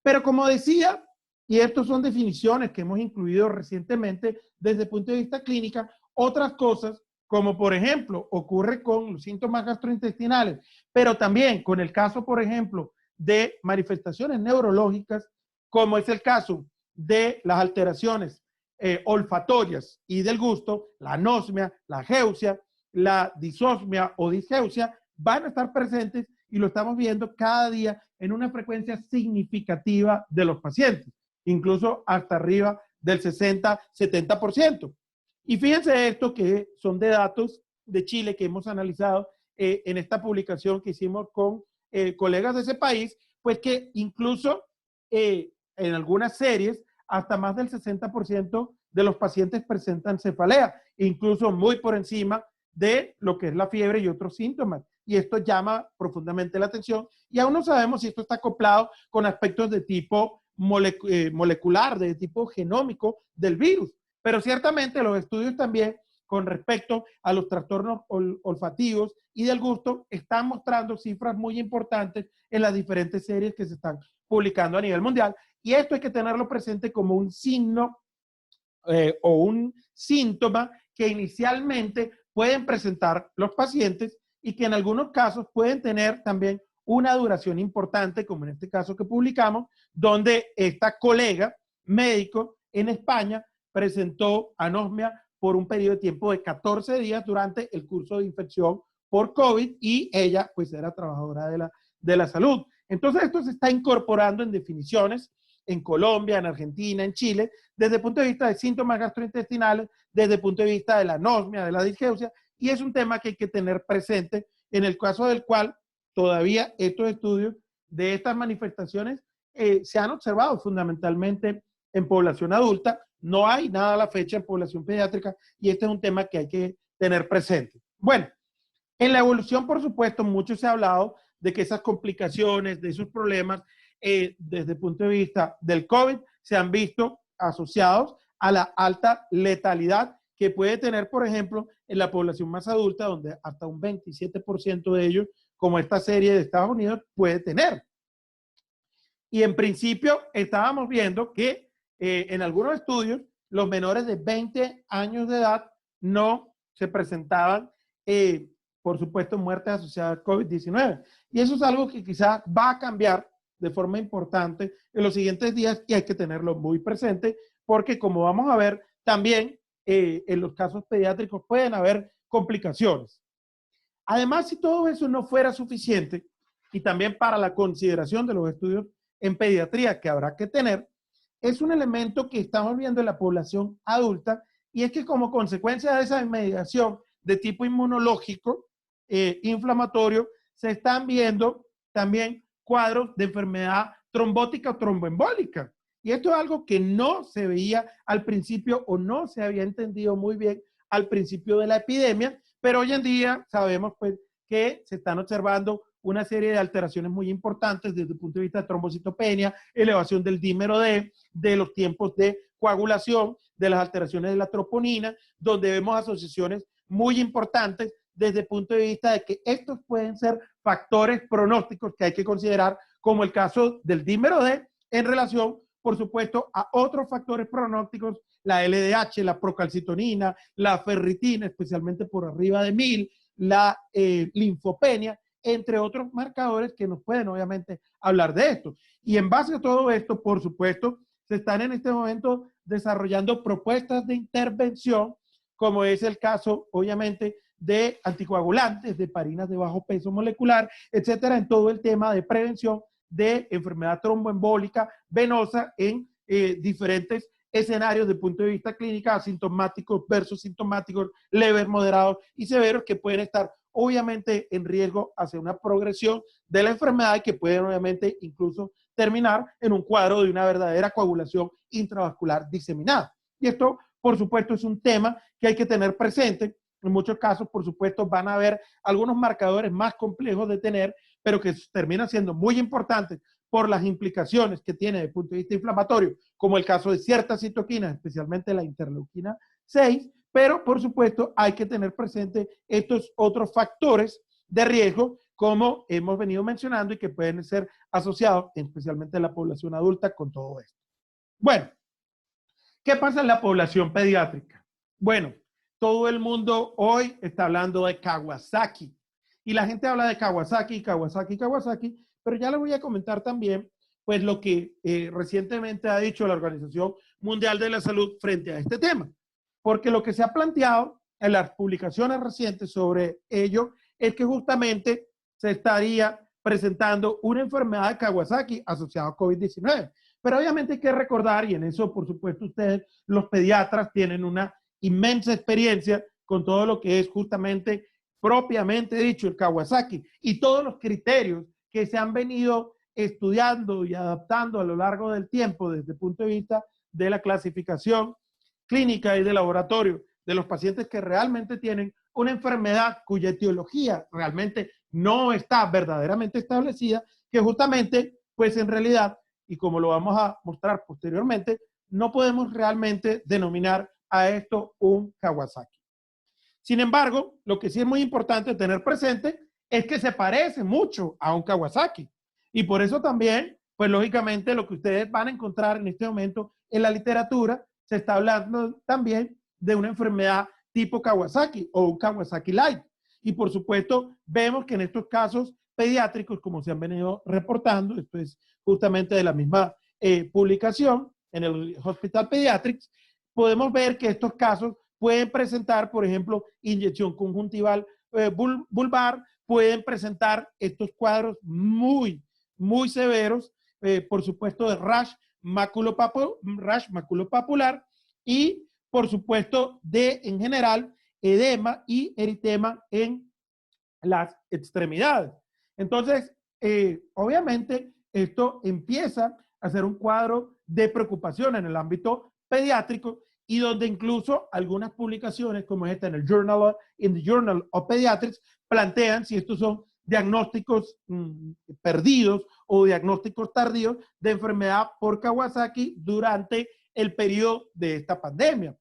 Pero como decía, y estas son definiciones que hemos incluido recientemente desde el punto de vista clínica, otras cosas, como por ejemplo ocurre con los síntomas gastrointestinales, pero también con el caso, por ejemplo, de manifestaciones neurológicas, como es el caso de las alteraciones olfatorias y del gusto, la anosmia, la ageusia, la disosmia o disgeusia, van a estar presentes, y lo estamos viendo cada día en una frecuencia significativa de los pacientes, incluso hasta arriba del 60-70%. Y fíjense esto, que son de datos de Chile que hemos analizado en esta publicación que hicimos con colegas de ese país, pues que incluso en algunas series hasta más del 60% de los pacientes presentan cefalea, incluso muy por encima de lo que es la fiebre y otros síntomas. Y esto llama profundamente la atención y aún no sabemos si esto está acoplado con aspectos de tipo molecular, de tipo genómico del virus. Pero ciertamente los estudios también con respecto a los trastornos olfativos y del gusto están mostrando cifras muy importantes en las diferentes series que se están publicando a nivel mundial. Y esto hay que tenerlo presente como un signo o un síntoma que inicialmente pueden presentar los pacientes y que en algunos casos pueden tener también una duración importante, como en este caso que publicamos, donde esta colega médico en España presentó anosmia por un periodo de tiempo de 14 días durante el curso de infección por COVID y ella pues era trabajadora de la salud. Entonces esto se está incorporando en definiciones en Colombia, en Argentina, en Chile, desde el punto de vista de síntomas gastrointestinales, desde el punto de vista de la anosmia, de la disgeusia, y es un tema que hay que tener presente, en el caso del cual todavía estos estudios de estas manifestaciones se han observado fundamentalmente en población adulta, no hay nada a la fecha en población pediátrica, y este es un tema que hay que tener presente. Bueno, en la evolución, por supuesto, mucho se ha hablado de que esas complicaciones, de esos problemas, desde el punto de vista del COVID, se han visto asociados a la alta letalidad que puede tener, por ejemplo, en la población más adulta, donde hasta un 27% de ellos, como esta serie de Estados Unidos, puede tener. Y en principio estábamos viendo que en algunos estudios los menores de 20 años de edad no se presentaban, por supuesto, muertes asociadas al COVID-19. Y eso es algo que quizás va a cambiar de forma importante en los siguientes días y hay que tenerlo muy presente porque, como vamos a ver, también en los casos pediátricos pueden haber complicaciones. Además, si todo eso no fuera suficiente, y también para la consideración de los estudios en pediatría que habrá que tener, es un elemento que estamos viendo en la población adulta, y es que como consecuencia de esa inmediación de tipo inmunológico, inflamatorio, se están viendo también cuadros de enfermedad trombótica o tromboembólica. Y esto es algo que no se veía al principio o no se había entendido muy bien al principio de la epidemia, pero hoy en día sabemos pues, que se están observando una serie de alteraciones muy importantes desde el punto de vista de trombocitopenia, elevación del dímero D, de los tiempos de coagulación, de las alteraciones de la troponina, donde vemos asociaciones muy importantes desde el punto de vista de que estos pueden ser factores pronósticos que hay que considerar, como el caso del dímero D en relación, por supuesto, a otros factores pronósticos, la LDH, la procalcitonina, la ferritina, especialmente por arriba de 1000, la linfopenia, entre otros marcadores que nos pueden obviamente hablar de esto. Y en base a todo esto, por supuesto, se están en este momento desarrollando propuestas de intervención, como es el caso, obviamente, de anticoagulantes, de heparinas de bajo peso molecular, etcétera, en todo el tema de prevención de enfermedad tromboembólica venosa en diferentes escenarios de punto de vista clínica, asintomáticos versus sintomáticos, leves, moderados y severos, que pueden estar obviamente en riesgo hacia una progresión de la enfermedad y que pueden obviamente incluso terminar en un cuadro de una verdadera coagulación intravascular diseminada. Y esto, por supuesto, es un tema que hay que tener presente. En muchos casos, por supuesto, van a haber algunos marcadores más complejos de tener, pero que terminan siendo muy importantes por las implicaciones que tiene desde el punto de vista inflamatorio, como el caso de ciertas citoquinas, especialmente la interleuquina 6, pero por supuesto hay que tener presente estos otros factores de riesgo, como hemos venido mencionando y que pueden ser asociados, especialmente en la población adulta, con todo esto. Bueno, ¿qué pasa en la población pediátrica? Bueno, todo el mundo hoy está hablando de Kawasaki. Y la gente habla de Kawasaki, Kawasaki, Kawasaki, pero ya les voy a comentar también pues lo que recientemente ha dicho la Organización Mundial de la Salud frente a este tema. Porque lo que se ha planteado en las publicaciones recientes sobre ello es que justamente se estaría presentando una enfermedad de Kawasaki asociada a COVID-19. Pero obviamente hay que recordar, y en eso por supuesto ustedes, los pediatras, tienen una inmensa experiencia con todo lo que es justamente propiamente dicho el Kawasaki y todos los criterios que se han venido estudiando y adaptando a lo largo del tiempo desde el punto de vista de la clasificación clínica y de laboratorio de los pacientes que realmente tienen una enfermedad cuya etiología realmente no está verdaderamente establecida, que justamente, pues en realidad, y como lo vamos a mostrar posteriormente, no podemos realmente denominar a esto un Kawasaki. Sin embargo, lo que sí es muy importante tener presente es que se parece mucho a un Kawasaki. Y por eso también, pues lógicamente, lo que ustedes van a encontrar en este momento en la literatura, se está hablando también de una enfermedad tipo Kawasaki o un Kawasaki Light. Y por supuesto, vemos que en estos casos pediátricos, como se han venido reportando, esto es justamente de la misma publicación en el Hospital Pediatrics, podemos ver que estos casos pueden presentar, por ejemplo, inyección conjuntival vulvar, pueden presentar estos cuadros muy severos, por supuesto, de rash maculopapular y, por supuesto, en general, edema y eritema en las extremidades. Entonces, obviamente, esto empieza a ser un cuadro de preocupación en el ámbito pediátrico y donde incluso algunas publicaciones como esta en the Journal of Pediatrics plantean si estos son diagnósticos perdidos o diagnósticos tardíos de enfermedad por Kawasaki durante el periodo de esta pandemia.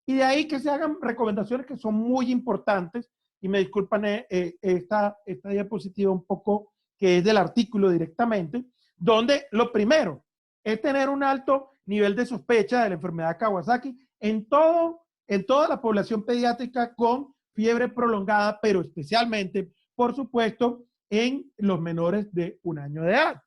Y de ahí que se hagan recomendaciones que son muy importantes, y me disculpan esta diapositiva un poco que es del artículo directamente, donde lo primero es tener un alto nivel de sospecha de la enfermedad Kawasaki en toda la población pediátrica con fiebre prolongada, pero especialmente, por supuesto, en los menores de 1 año de edad.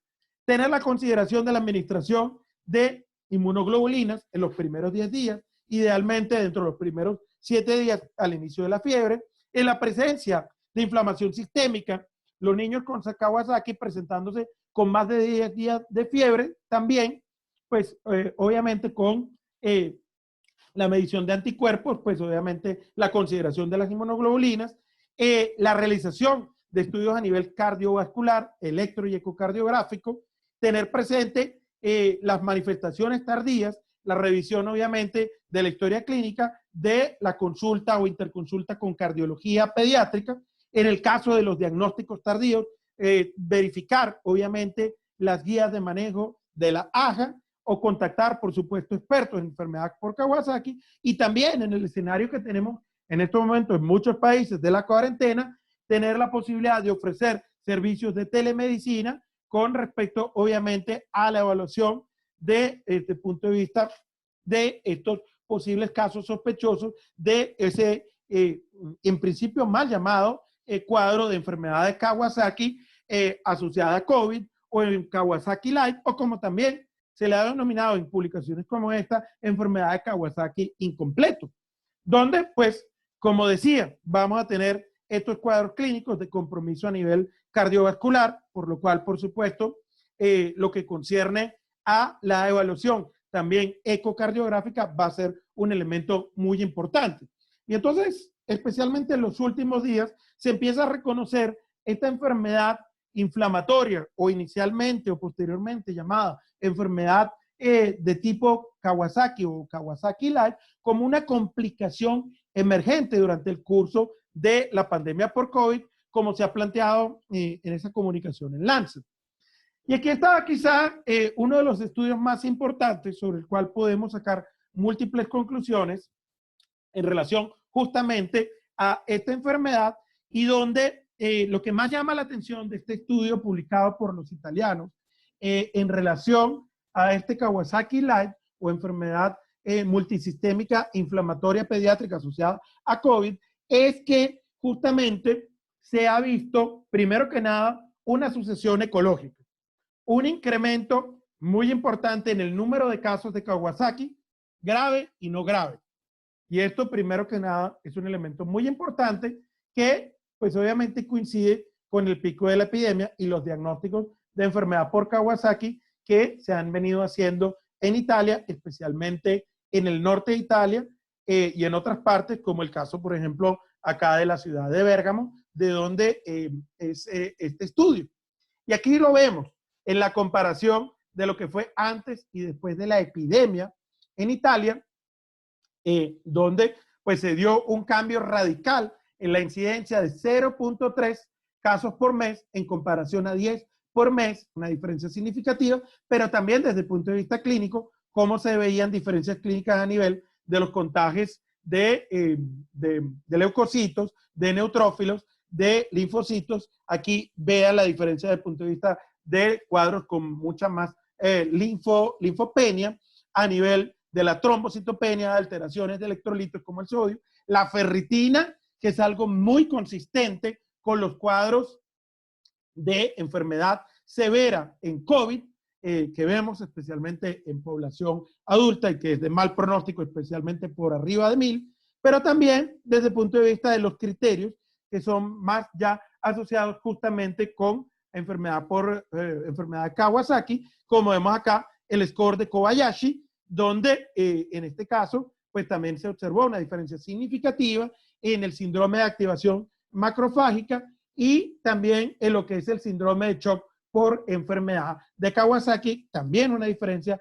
Tener la consideración de la administración de inmunoglobulinas en los primeros 10 días, idealmente dentro de los primeros 7 días al inicio de la fiebre, en la presencia de inflamación sistémica, los niños con Kawasaki presentándose con más de 10 días de fiebre, también, pues obviamente con la medición de anticuerpos, pues obviamente la consideración de las inmunoglobulinas, la realización de estudios a nivel cardiovascular, electro y ecocardiográfico, tener presente las manifestaciones tardías, la revisión obviamente de la historia clínica, de la consulta o interconsulta con cardiología pediátrica, en el caso de los diagnósticos tardíos, verificar obviamente las guías de manejo de la AJA o contactar, por supuesto, expertos en enfermedad por Kawasaki, y también en el escenario que tenemos en estos momentos en muchos países de la cuarentena, tener la posibilidad de ofrecer servicios de telemedicina con respecto, obviamente, a la evaluación desde el punto de vista de estos posibles casos sospechosos de ese, en principio mal llamado, cuadro de enfermedad de Kawasaki asociada a COVID o en Kawasaki Light, o como también se le ha denominado en publicaciones como esta, enfermedad de Kawasaki incompleto, donde, pues, como decía, vamos a tener estos cuadros clínicos de compromiso a nivel cardiovascular, por lo cual, por supuesto, lo que concierne a la evaluación también ecocardiográfica va a ser un elemento muy importante. Y entonces, especialmente en los últimos días, se empieza a reconocer esta enfermedad inflamatoria o inicialmente o posteriormente llamada enfermedad de tipo Kawasaki o Kawasaki Light como una complicación emergente durante el curso de la pandemia por COVID, como se ha planteado en esa comunicación en Lancet. Y aquí está quizá uno de los estudios más importantes sobre el cual podemos sacar múltiples conclusiones en relación justamente a esta enfermedad y donde lo que más llama la atención de este estudio publicado por los italianos en relación a este Kawasaki Light o enfermedad multisistémica inflamatoria pediátrica asociada a COVID es que justamente se ha visto, primero que nada, una sucesión ecológica, un incremento muy importante en el número de casos de Kawasaki, grave y no grave. Y esto, primero que nada, es un elemento muy importante que, pues obviamente coincide con el pico de la epidemia y los diagnósticos de enfermedad por Kawasaki que se han venido haciendo en Italia, especialmente en el norte de Italia y en otras partes, como el caso, por ejemplo, acá de la ciudad de Bérgamo, de donde es este estudio. Y aquí lo vemos en la comparación de lo que fue antes y después de la epidemia en Italia, donde pues se dio un cambio radical en la incidencia de 0.3 casos por mes en comparación a 10 por mes, una diferencia significativa, pero también desde el punto de vista clínico, cómo se veían diferencias clínicas a nivel de los contagios de leucocitos, de neutrófilos, de linfocitos. Aquí vean la diferencia desde el punto de vista de cuadros con mucha más linfopenia a nivel de la trombocitopenia, alteraciones de electrolitos como el sodio, la ferritina, que es algo muy consistente con los cuadros de enfermedad severa en COVID, que vemos especialmente en población adulta y que es de mal pronóstico, especialmente por arriba de 1000, pero también desde el punto de vista de los criterios que son más ya asociados justamente con enfermedad enfermedad de Kawasaki, como vemos acá, el score de Kobayashi, donde en este caso, pues también se observó una diferencia significativa en el síndrome de activación macrofágica y también en lo que es el síndrome de shock por enfermedad de Kawasaki, también una diferencia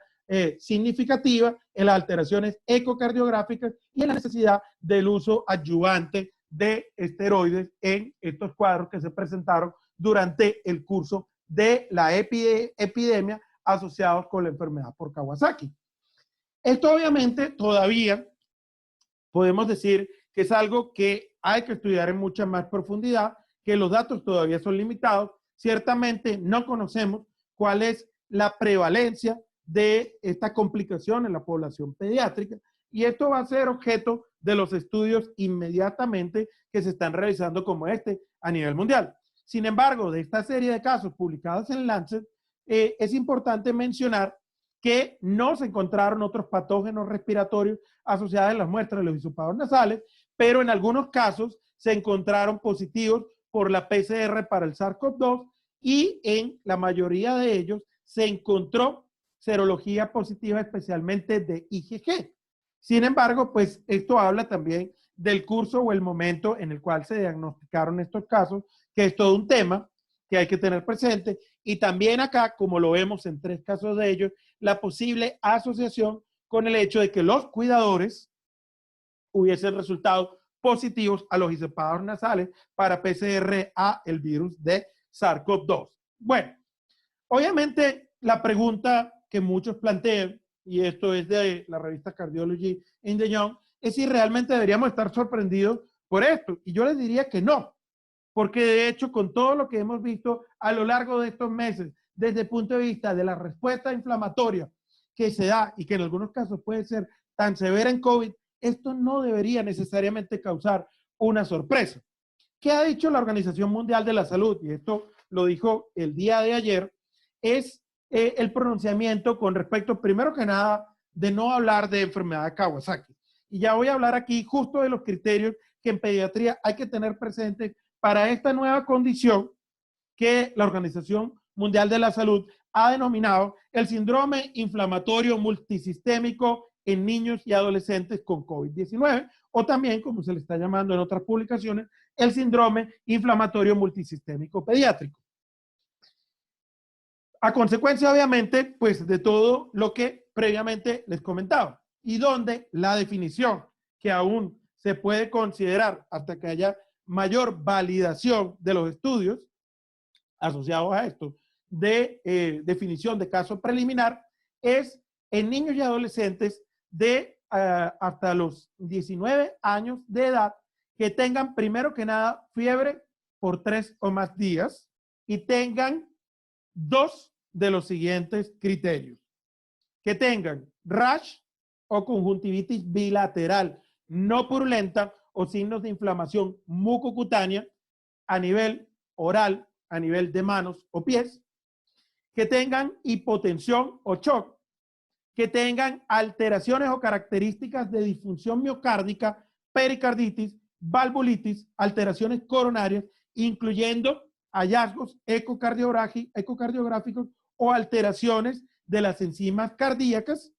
significativa en las alteraciones ecocardiográficas y en la necesidad del uso adyuvante de esteroides en estos cuadros que se presentaron durante el curso de la epidemia asociados con la enfermedad por Kawasaki. Esto obviamente todavía podemos decir que es algo que hay que estudiar en mucha más profundidad, que los datos todavía son limitados. Ciertamente no conocemos cuál es la prevalencia de esta complicación en la población pediátrica y esto va a ser objeto de los estudios inmediatamente que se están realizando como este a nivel mundial. Sin embargo, de esta serie de casos publicados en Lancet, es importante mencionar que no se encontraron otros patógenos respiratorios asociados en las muestras de los hisopados nasales, pero en algunos casos se encontraron positivos por la PCR para el SARS-CoV-2 y en la mayoría de ellos se encontró serología positiva, especialmente de IgG. Sin embargo, pues esto habla también del curso o el momento en el cual se diagnosticaron estos casos, que es todo un tema que hay que tener presente. Y también acá, como lo vemos en 3 casos de ellos, la posible asociación con el hecho de que los cuidadores hubiesen resultado positivos a los hisopados nasales para PCR a el virus de SARS-CoV-2. Bueno, obviamente la pregunta que muchos plantean, y esto es de la revista Cardiology in the Young, es si realmente deberíamos estar sorprendidos por esto. Y yo les diría que no, porque de hecho con todo lo que hemos visto a lo largo de estos meses, desde el punto de vista de la respuesta inflamatoria que se da y que en algunos casos puede ser tan severa en COVID, esto no debería necesariamente causar una sorpresa. ¿Qué ha dicho la Organización Mundial de la Salud? Y esto lo dijo el día de ayer, es el pronunciamiento con respecto, primero que nada, de no hablar de enfermedad de Kawasaki. Y ya voy a hablar aquí justo de los criterios que en pediatría hay que tener presentes para esta nueva condición que la Organización Mundial de la Salud ha denominado el síndrome inflamatorio multisistémico en niños y adolescentes con COVID-19, o también, como se le está llamando en otras publicaciones, el síndrome inflamatorio multisistémico pediátrico. A consecuencia, obviamente, pues de todo lo que previamente les comentaba, y donde la definición que aún se puede considerar hasta que haya mayor validación de los estudios asociados a esto, de definición de caso preliminar, es en niños y adolescentes de hasta los 19 años de edad que tengan primero que nada fiebre por 3 o más días y tengan 2 de los siguientes criterios. Que tengan rash o conjuntivitis bilateral no purulenta o signos de inflamación mucocutánea a nivel oral, a nivel de manos o pies, que tengan hipotensión o shock, que tengan alteraciones o características de disfunción miocárdica, pericarditis, valvulitis, alteraciones coronarias, incluyendo hallazgos ecocardiográficos o alteraciones de las enzimas cardíacas,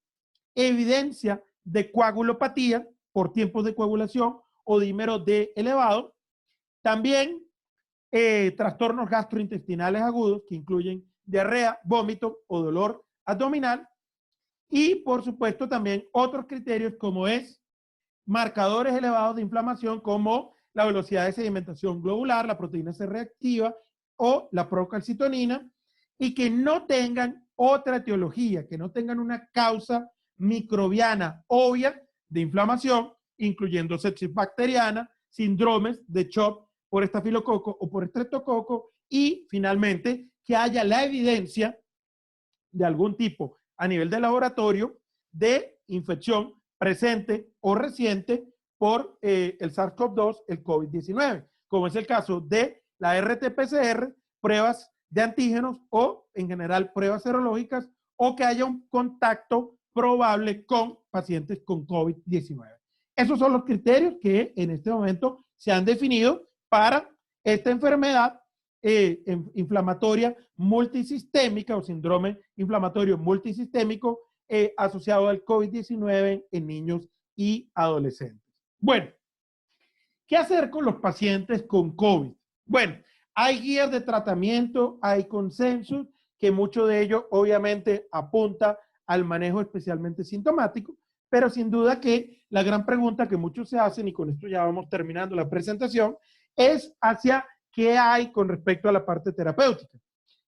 evidencia de coagulopatía por tiempos de coagulación o dímero D elevado, también trastornos gastrointestinales agudos que incluyen diarrea, vómito o dolor abdominal Y por supuesto también otros criterios como es marcadores elevados de inflamación como la velocidad de sedimentación globular, la proteína C reactiva o la procalcitonina, y que no tengan otra etiología, que no tengan una causa microbiana obvia de inflamación, incluyendo sepsis bacteriana, síndromes de CHOP por estafilococo o por estreptococo, y finalmente que haya la evidencia de algún tipo a nivel de laboratorio de infección presente o reciente por el SARS-CoV-2, el COVID-19, como es el caso de la RT-PCR, pruebas de antígenos o en general pruebas serológicas, o que haya un contacto probable con pacientes con COVID-19. Esos son los criterios que en este momento se han definido para esta enfermedad inflamatoria multisistémica o síndrome inflamatorio multisistémico asociado al COVID-19 en niños y adolescentes. Bueno, ¿qué hacer con los pacientes con COVID? Bueno, hay guías de tratamiento, hay consensos, que mucho de ello obviamente apunta al manejo especialmente sintomático, pero sin duda que la gran pregunta que muchos se hacen, y con esto ya vamos terminando la presentación, es hacia qué hay con respecto a la parte terapéutica.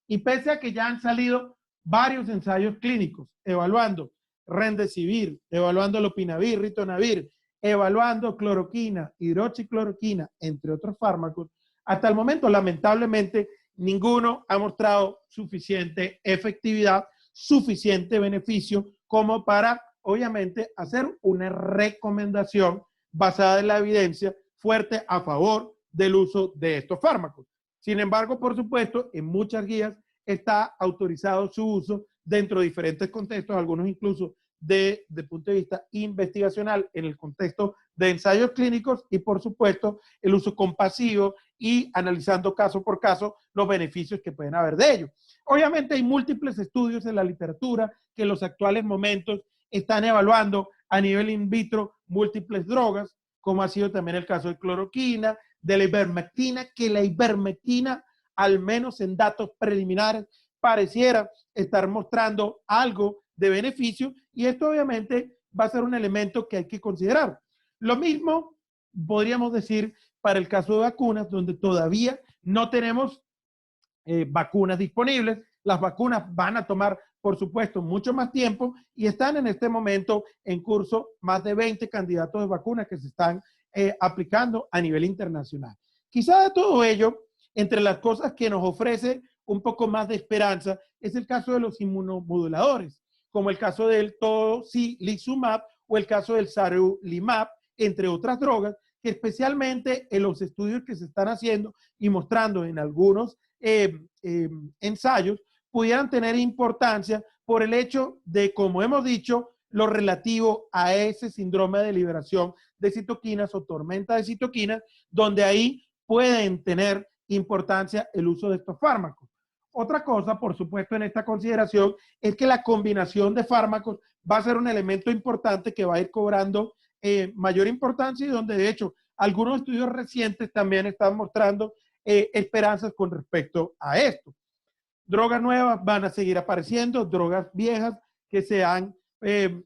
Y pese a que ya han salido varios ensayos clínicos evaluando Remdesivir, evaluando Lopinavir, Ritonavir, evaluando cloroquina, hidroxicloroquina, entre otros fármacos, hasta el momento, lamentablemente, ninguno ha mostrado suficiente efectividad, suficiente beneficio como para, obviamente, hacer una recomendación basada en la evidencia fuerte a favor del uso de estos fármacos. Sin embargo, por supuesto, en muchas guías está autorizado su uso dentro de diferentes contextos, algunos incluso desde el punto de vista investigacional en el contexto de ensayos clínicos, y por supuesto el uso compasivo y analizando caso por caso los beneficios que pueden haber de ello. Obviamente hay múltiples estudios en la literatura que en los actuales momentos están evaluando a nivel in vitro múltiples drogas, como ha sido también el caso de cloroquina, de la ivermectina, que la ivermectina, al menos en datos preliminares, pareciera estar mostrando algo de beneficio, y esto obviamente va a ser un elemento que hay que considerar. Lo mismo podríamos decir para el caso de vacunas, donde todavía no tenemos vacunas disponibles. Las vacunas van a tomar, por supuesto, mucho más tiempo, y están en este momento en curso más de 20 candidatos de vacunas que se están aplicando a nivel internacional. Quizá de todo ello, entre las cosas que nos ofrece un poco más de esperanza, es el caso de los inmunomoduladores, como el caso del tocilizumab o el caso del sarulimab, entre otras drogas, que especialmente en los estudios que se están haciendo y mostrando en algunos ensayos, pudieran tener importancia por el hecho de, como hemos dicho, lo relativo a ese síndrome de liberación de citoquinas o tormenta de citoquinas, donde ahí pueden tener importancia el uso de estos fármacos. Otra cosa, por supuesto, en esta consideración es que la combinación de fármacos va a ser un elemento importante que va a ir cobrando mayor importancia, y donde de hecho algunos estudios recientes también están mostrando esperanzas con respecto a esto. Drogas nuevas van a seguir apareciendo, drogas viejas que se han,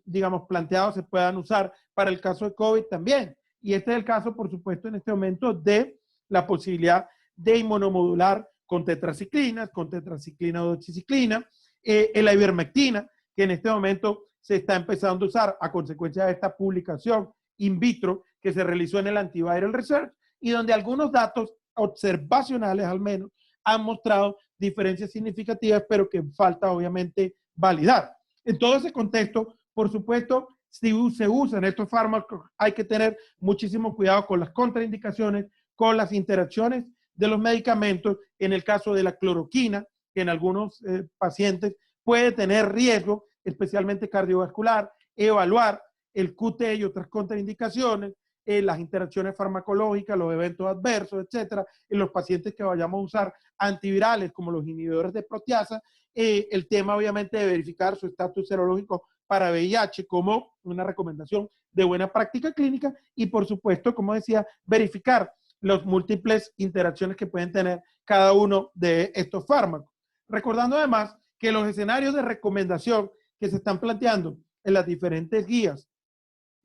digamos, planteado se puedan usar para el caso de COVID también. Y este es el caso, por supuesto, en este momento de la posibilidad de inmunomodular con tetraciclinas, con tetraciclina o doxiciclina, la ivermectina, que en este momento se está empezando a usar a consecuencia de esta publicación in vitro que se realizó en el Antiviral Research, y donde algunos datos observacionales al menos han mostrado diferencias significativas, pero que falta obviamente validar. En todo ese contexto, por supuesto, si se usan estos fármacos, hay que tener muchísimo cuidado con las contraindicaciones, con las interacciones de los medicamentos. En el caso de la cloroquina, que en algunos pacientes puede tener riesgo, especialmente cardiovascular, evaluar el QT y otras contraindicaciones, las interacciones farmacológicas, los eventos adversos, etcétera, en los pacientes que vayamos a usar antivirales como los inhibidores de proteasa, el tema obviamente de verificar su estatus serológico para VIH como una recomendación de buena práctica clínica, y por supuesto, como decía, verificar las múltiples interacciones que pueden tener cada uno de estos fármacos. Recordando además que los escenarios de recomendación que se están planteando en las diferentes guías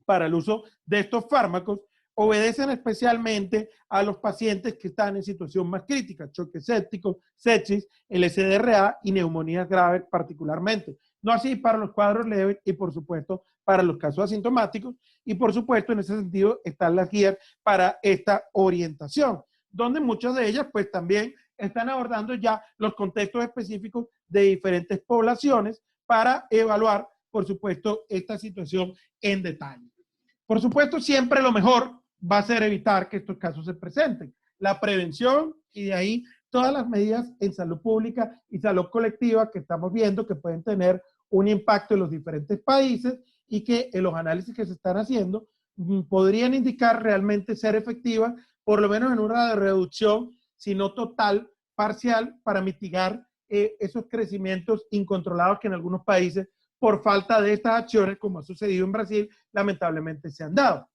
para el uso de estos fármacos obedecen especialmente a los pacientes que están en situación más crítica, choque séptico, sepsis, el SDRA y neumonías graves particularmente. No así para los cuadros leves y, por supuesto, para los casos asintomáticos. Y, por supuesto, en ese sentido están las guías para esta orientación, donde muchas de ellas, pues, también están abordando ya los contextos específicos de diferentes poblaciones para evaluar, por supuesto, esta situación en detalle. Por supuesto, siempre lo mejor va a ser evitar que estos casos se presenten. La prevención y de ahí todas las medidas en salud pública y salud colectiva que estamos viendo que pueden tener un impacto en los diferentes países y que en los análisis que se están haciendo podrían indicar realmente ser efectivas, por lo menos en una reducción, si no total, parcial, para mitigar esos crecimientos incontrolados que en algunos países, por falta de estas acciones, como ha sucedido en Brasil, lamentablemente se han dado.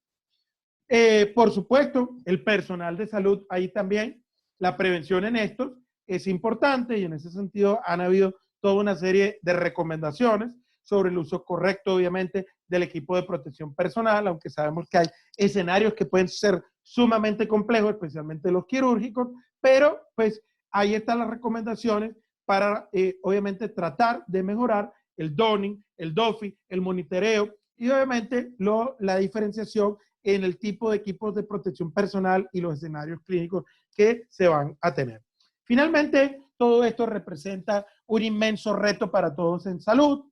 Por supuesto, el personal de salud, ahí también, la prevención en estos es importante y en ese sentido han habido toda una serie de recomendaciones sobre el uso correcto, obviamente, del equipo de protección personal, aunque sabemos que hay escenarios que pueden ser sumamente complejos, especialmente los quirúrgicos, pero pues ahí están las recomendaciones para, obviamente, tratar de mejorar el donning, el DOFI, el monitoreo y, obviamente, la diferenciación en el tipo de equipos de protección personal y los escenarios clínicos que se van a tener. Finalmente, todo esto representa un inmenso reto para todos en salud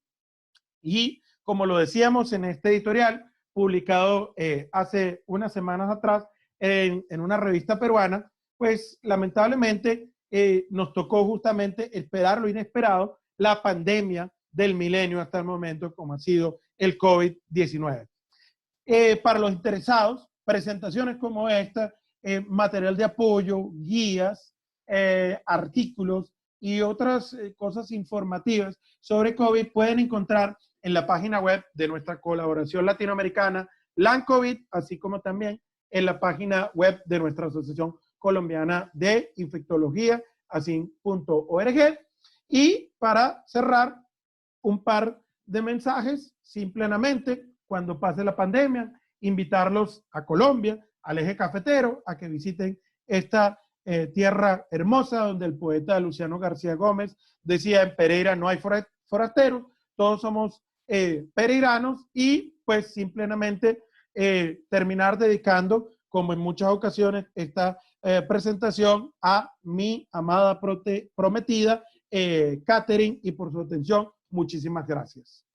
y, como lo decíamos en este editorial, publicado hace unas semanas atrás en una revista peruana, pues lamentablemente nos tocó justamente esperar lo inesperado, la pandemia del milenio hasta el momento, como ha sido el COVID-19. Para los interesados, presentaciones como esta, material de apoyo, guías, artículos y otras cosas informativas sobre COVID pueden encontrar en la página web de nuestra colaboración latinoamericana, LANCOVID, así como también en la página web de nuestra Asociación Colombiana de Infectología, asin.org. Y para cerrar, un par de mensajes, simplemente, cuando pase la pandemia, invitarlos a Colombia, al eje cafetero, a que visiten esta tierra hermosa donde el poeta Luciano García Gómez decía: en Pereira no hay forasteros, todos somos pereiranos, y pues simplemente terminar dedicando, como en muchas ocasiones, esta presentación a mi amada prometida, Catherine, y por su atención, muchísimas gracias.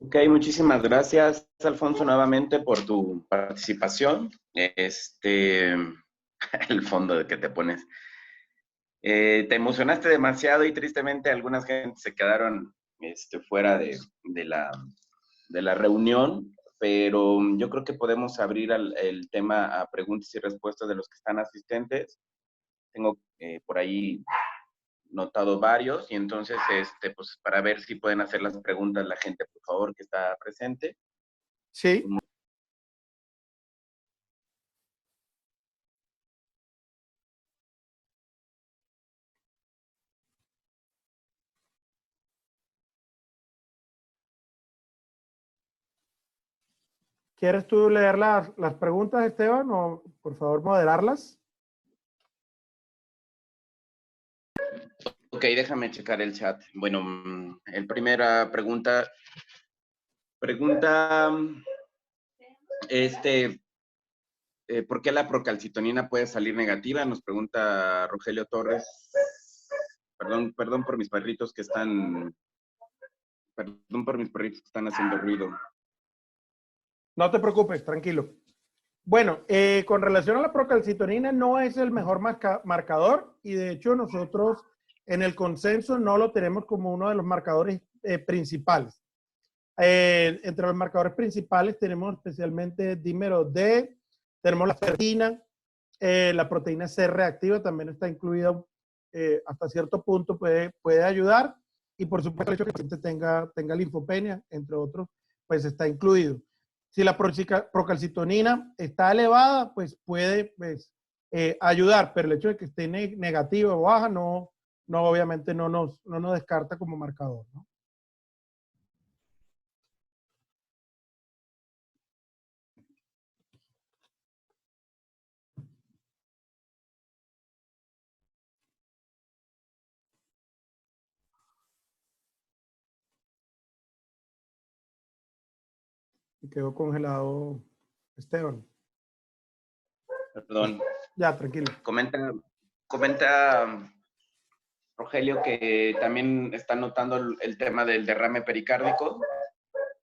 Ok, muchísimas gracias, Alfonso, nuevamente por tu participación. El fondo de que te pones. Te emocionaste demasiado y tristemente algunas gente se quedaron fuera de la reunión, pero yo creo que podemos abrir el tema a preguntas y respuestas de los que están asistentes. Tengo por ahí notado varios y entonces, pues para ver si pueden hacer las preguntas la gente, por favor, que está presente. Sí. ¿Quieres tú leer las preguntas, Esteban, o por favor moderarlas? Ok, déjame checar el chat. Bueno, el primera pregunta, ¿por qué la procalcitonina puede salir negativa? Nos pregunta Rogelio Torres. Perdón por mis perritos que están, haciendo ruido. No te preocupes, tranquilo. Bueno, con relación a la procalcitonina, no es el mejor marcador, y de hecho nosotros en el consenso no lo tenemos como uno de los marcadores principales. Entre los marcadores principales tenemos especialmente dímero D, tenemos la ferritina, la proteína C reactiva también está incluida, hasta cierto punto puede ayudar, y por supuesto el hecho de que el paciente tenga linfopenia, entre otros, pues está incluido. Si la procalcitonina está elevada, pues puede ayudar, pero el hecho de que esté negativa o baja no obviamente no nos descarta como marcador, ¿no? Y quedó congelado Esteban. Perdón. Ya, tranquilo. Comenta Rogelio que también está notando el tema del derrame pericárdico,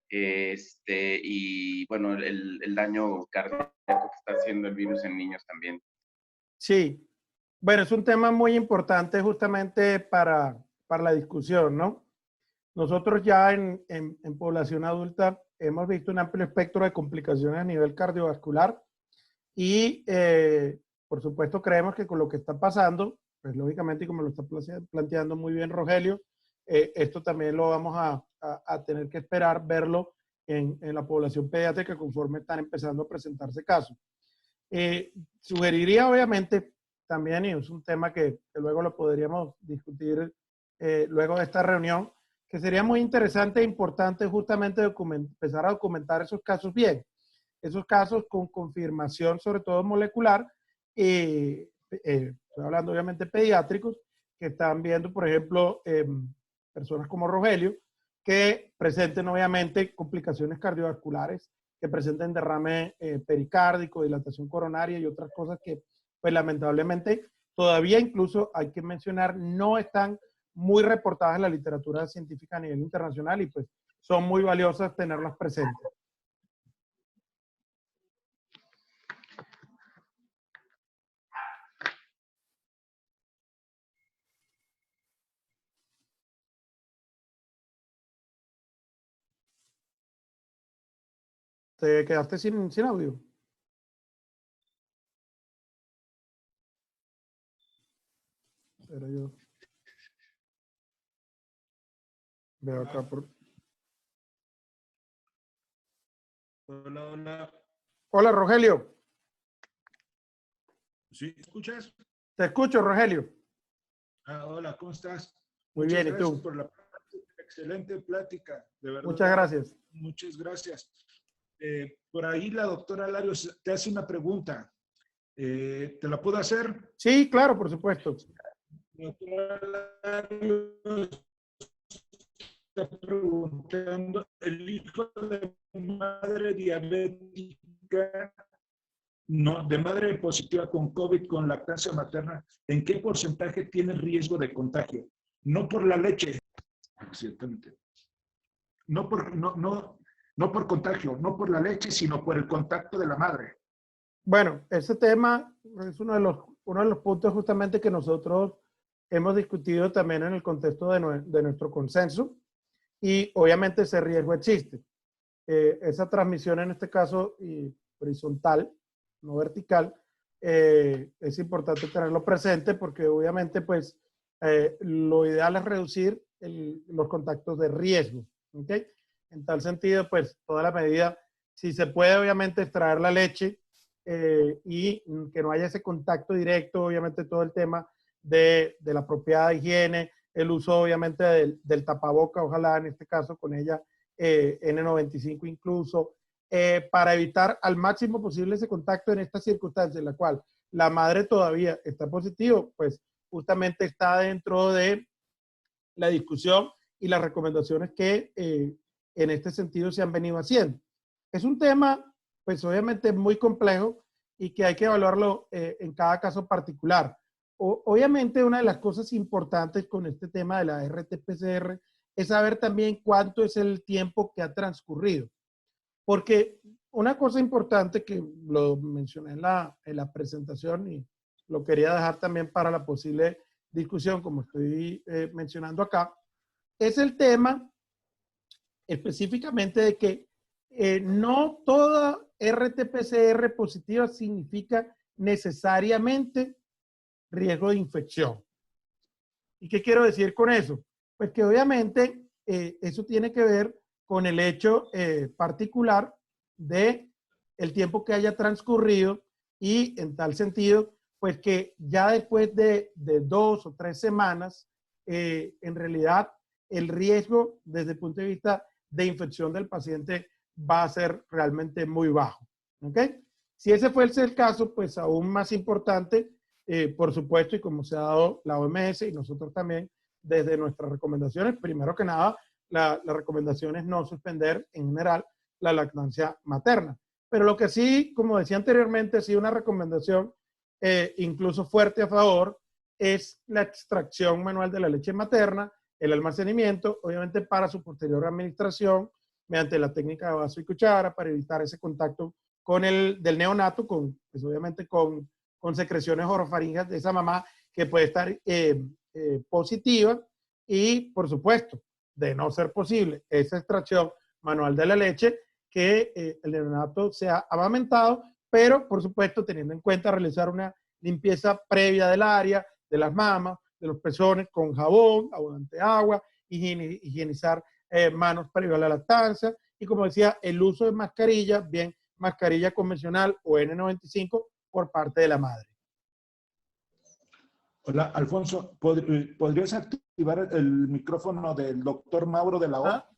y bueno, el daño cardíaco que está haciendo el virus en niños también. Sí, bueno, es un tema muy importante justamente para la discusión, ¿no? Nosotros ya en población adulta hemos visto un amplio espectro de complicaciones a nivel cardiovascular y por supuesto creemos que con lo que está pasando, pues lógicamente, y como lo está planteando muy bien Rogelio, esto también lo vamos a tener que esperar verlo en la población pediátrica conforme están empezando a presentarse casos. Sugeriría obviamente también, y es un tema que luego lo podríamos discutir luego de esta reunión, que sería muy interesante e importante justamente empezar a documentar esos casos bien, esos casos con confirmación sobre todo molecular, estoy hablando obviamente pediátricos, que están viendo, por ejemplo, personas como Rogelio, que presenten obviamente complicaciones cardiovasculares, que presenten derrame pericárdico, dilatación coronaria y otras cosas que, pues lamentablemente, todavía incluso hay que mencionar, no están muy reportadas en la literatura científica a nivel internacional y pues son muy valiosas tenerlas presentes. ¿Te quedaste sin audio? Pero yo veo acá por... Hola, hola. Hola, Rogelio. ¿Sí? ¿Escuchas? Te escucho, Rogelio. Hola, ¿cómo estás? Muy Muchas bien, ¿y gracias tú? por la excelente plática, de verdad. Muchas gracias. Muchas gracias. Por ahí la doctora Larios te hace una pregunta. ¿Te la puedo hacer? Sí, claro, por supuesto. Doctora Larios está preguntando, el hijo de madre diabética, no, de madre positiva con COVID, con lactancia materna, ¿en qué porcentaje tiene riesgo de contagio? No por la leche, ciertamente. No por contagio, no por la leche, sino por el contacto de la madre. Bueno, ese tema es uno de los puntos justamente que nosotros hemos discutido también en el contexto de nuestro consenso y obviamente ese riesgo existe. Esa transmisión en este caso horizontal, no vertical, es importante tenerlo presente porque obviamente pues lo ideal es reducir los contactos de riesgo, ¿ok? En tal sentido pues toda la medida, si se puede obviamente extraer la leche y que no haya ese contacto directo, obviamente todo el tema de la apropiada higiene, el uso obviamente del tapaboca, ojalá en este caso con ella N95 incluso, para evitar al máximo posible ese contacto en estas circunstancias en la cual la madre todavía está positivo, pues justamente está dentro de la discusión y las recomendaciones que en este sentido se han venido haciendo. Es un tema, pues obviamente muy complejo y que hay que evaluarlo en cada caso particular. Obviamente una de las cosas importantes con este tema de la RT-PCR es saber también cuánto es el tiempo que ha transcurrido. Porque una cosa importante que lo mencioné en la presentación y lo quería dejar también para la posible discusión, como estoy mencionando acá, es el tema específicamente de que no toda RT-PCR positiva significa necesariamente riesgo de infección. ¿Y qué quiero decir con eso? Pues que obviamente eso tiene que ver con el hecho particular de el tiempo que haya transcurrido y en tal sentido, pues que ya después de 2 o 3 semanas, en realidad el riesgo desde el punto de vista de infección del paciente va a ser realmente muy bajo. ¿Ok? Si ese fuese el caso, pues aún más importante, por supuesto, y como se ha dado la OMS y nosotros también, desde nuestras recomendaciones, primero que nada, la recomendación es no suspender en general la lactancia materna. Pero lo que sí, como decía anteriormente, sí una recomendación incluso fuerte a favor es la extracción manual de la leche materna, el almacenamiento, obviamente para su posterior administración mediante la técnica de vaso y cuchara para evitar ese contacto con del neonato, pues obviamente con secreciones orofaringeas de esa mamá que puede estar positiva y, por supuesto, de no ser posible esa extracción manual de la leche, que el neonato sea amamentado, pero, por supuesto, teniendo en cuenta realizar una limpieza previa del área, de las mamas, de los pezones con jabón, abundante agua, higienizar manos previo a la lactancia y, como decía, el uso de mascarilla, bien mascarilla convencional o N95 por parte de la madre. Hola, Alfonso, ¿podrías activar el micrófono del doctor Mauro de la O? ¿Ah?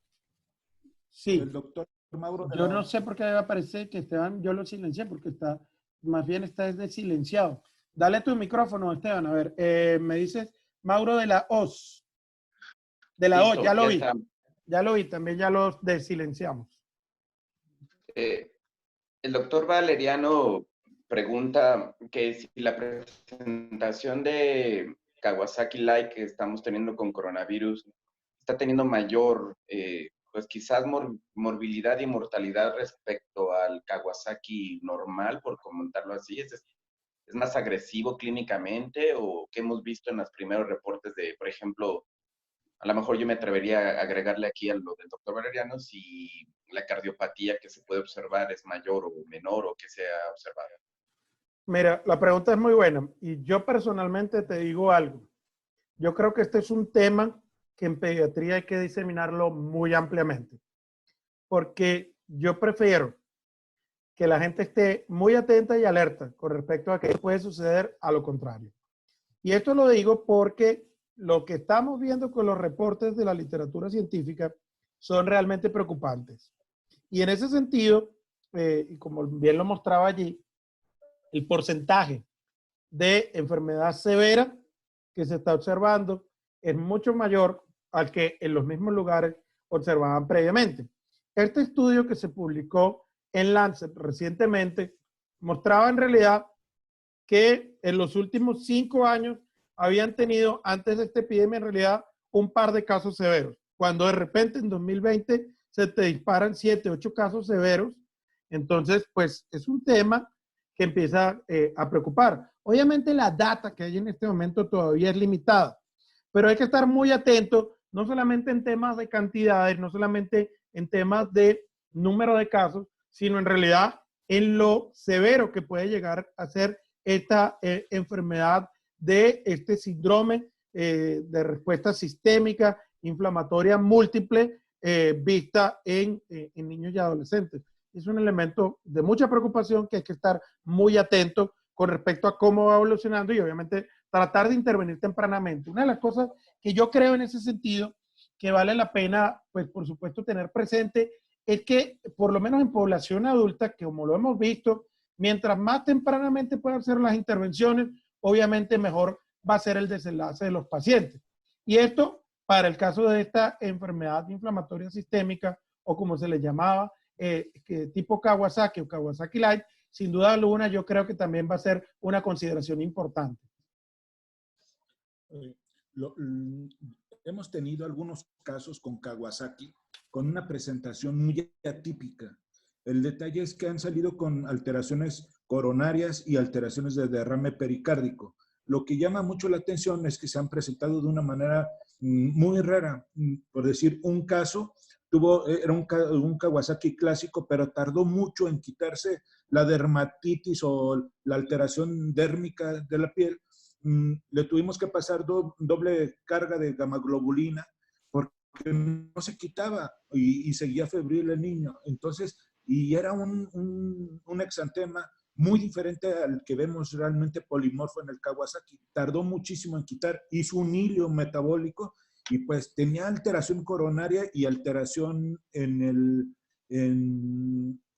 Sí. El doctor Mauro de yo la O. no sé por qué debe aparecer que Esteban, yo lo silencié porque está, más bien está desde silenciado. Dale tu micrófono, Esteban, a ver, me dices Mauro de la OS. De la O, ya lo vi. Ya lo vi, también ya lo desilenciamos. El doctor Valeriano pregunta que si la presentación de Kawasaki Light que estamos teniendo con coronavirus está teniendo mayor, pues quizás morbilidad y mortalidad respecto al Kawasaki normal, por comentarlo así. ¿Es más agresivo clínicamente o qué hemos visto en los primeros reportes de, por ejemplo, a lo mejor yo me atrevería a agregarle aquí a lo del doctor Valeriano si la cardiopatía que se puede observar es mayor o menor o que se ha observado? Mira, la pregunta es muy buena y yo personalmente te digo algo. Yo creo que este es un tema que en pediatría hay que diseminarlo muy ampliamente, porque yo prefiero que la gente esté muy atenta y alerta con respecto a qué puede suceder a lo contrario. Y esto lo digo porque lo que estamos viendo con los reportes de la literatura científica son realmente preocupantes. Y en ese sentido, y como bien lo mostraba allí, el porcentaje de enfermedad severa que se está observando es mucho mayor al que en los mismos lugares observaban previamente. Este estudio que se publicó en Lancet recientemente mostraba en realidad que en los últimos 5 años habían tenido antes de esta epidemia en realidad un par de casos severos. Cuando de repente en 2020 se te disparan 7, 8 casos severos, entonces pues es un tema que empieza a preocupar. Obviamente la data que hay en este momento todavía es limitada, pero hay que estar muy atento, no solamente en temas de cantidades, no solamente en temas de número de casos, sino en realidad en lo severo que puede llegar a ser esta enfermedad de este síndrome de respuesta sistémica inflamatoria múltiple vista en niños y adolescentes. Es un elemento de mucha preocupación que hay que estar muy atento con respecto a cómo va evolucionando y obviamente tratar de intervenir tempranamente. Una de las cosas que yo creo en ese sentido que vale la pena, pues por supuesto, tener presente es que por lo menos en población adulta, que como lo hemos visto, mientras más tempranamente puedan hacer las intervenciones, obviamente mejor va a ser el desenlace de los pacientes. Y esto, para el caso de esta enfermedad inflamatoria sistémica, o como se le llamaba, tipo Kawasaki o Kawasaki Light, sin duda alguna yo creo que también va a ser una consideración importante. Hemos tenido algunos casos con Kawasaki con una presentación muy atípica. El detalle es que han salido con alteraciones coronarias y alteraciones de derrame pericárdico. Lo que llama mucho la atención es que se han presentado de una manera muy rara. Por decir un caso, era un Kawasaki clásico, pero tardó mucho en quitarse la dermatitis o la alteración dérmica de la piel. Le tuvimos que pasar doble carga de gamaglobulina porque no se quitaba y seguía febril el niño. Entonces, y era un exantema muy diferente al que vemos realmente polimorfo en el Kawasaki. Tardó muchísimo en quitar, hizo un hilio metabólico y pues tenía alteración coronaria y alteración en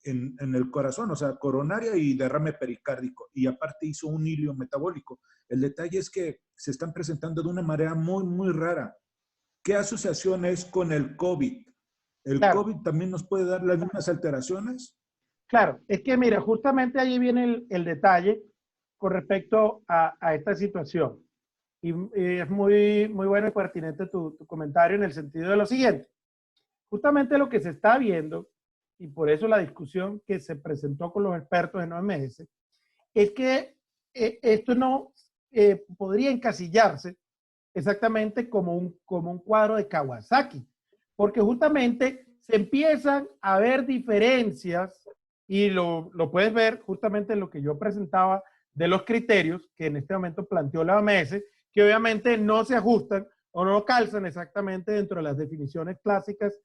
el corazón, o sea, coronaria y derrame pericárdico. Y aparte hizo un hilio metabólico. El detalle es que se están presentando de una manera muy, muy rara. ¿Qué asociación es con el COVID? ¿El Claro. COVID también nos puede dar las mismas alteraciones? Claro, es que mira, justamente allí viene el detalle con respecto a esta situación. Y es muy, muy bueno y pertinente tu comentario en el sentido de lo siguiente. Justamente lo que se está viendo, y por eso la discusión que se presentó con los expertos en OMS, es que esto no podría encasillarse exactamente como un cuadro de Kawasaki, porque justamente se empiezan a ver diferencias y lo puedes ver justamente en lo que yo presentaba de los criterios que en este momento planteó la OMS, que obviamente no se ajustan o no calzan exactamente dentro de las definiciones clásicas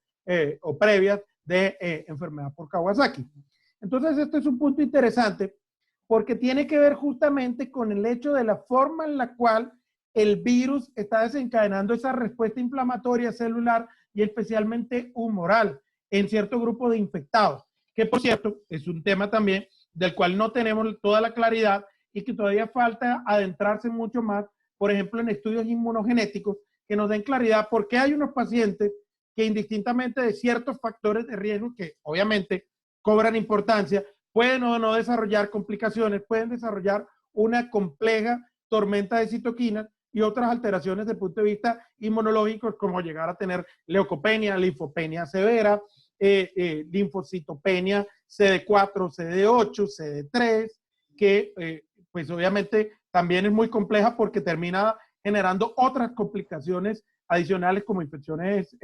o previas de enfermedad por Kawasaki. Entonces, esto es un punto interesante porque tiene que ver justamente con el hecho de la forma en la cual el virus está desencadenando esa respuesta inflamatoria celular y especialmente humoral en cierto grupo de infectados, que por cierto es un tema también del cual no tenemos toda la claridad y que todavía falta adentrarse mucho más, por ejemplo, en estudios inmunogenéticos que nos den claridad por qué hay unos pacientes que indistintamente de ciertos factores de riesgo que obviamente cobran importancia, pueden o no desarrollar complicaciones, pueden desarrollar una compleja tormenta de citoquinas y otras alteraciones desde el punto de vista inmunológico, como llegar a tener leucopenia, linfopenia severa, linfocitopenia CD4, CD8, CD3, que pues obviamente también es muy compleja porque termina generando otras complicaciones adicionales como infecciones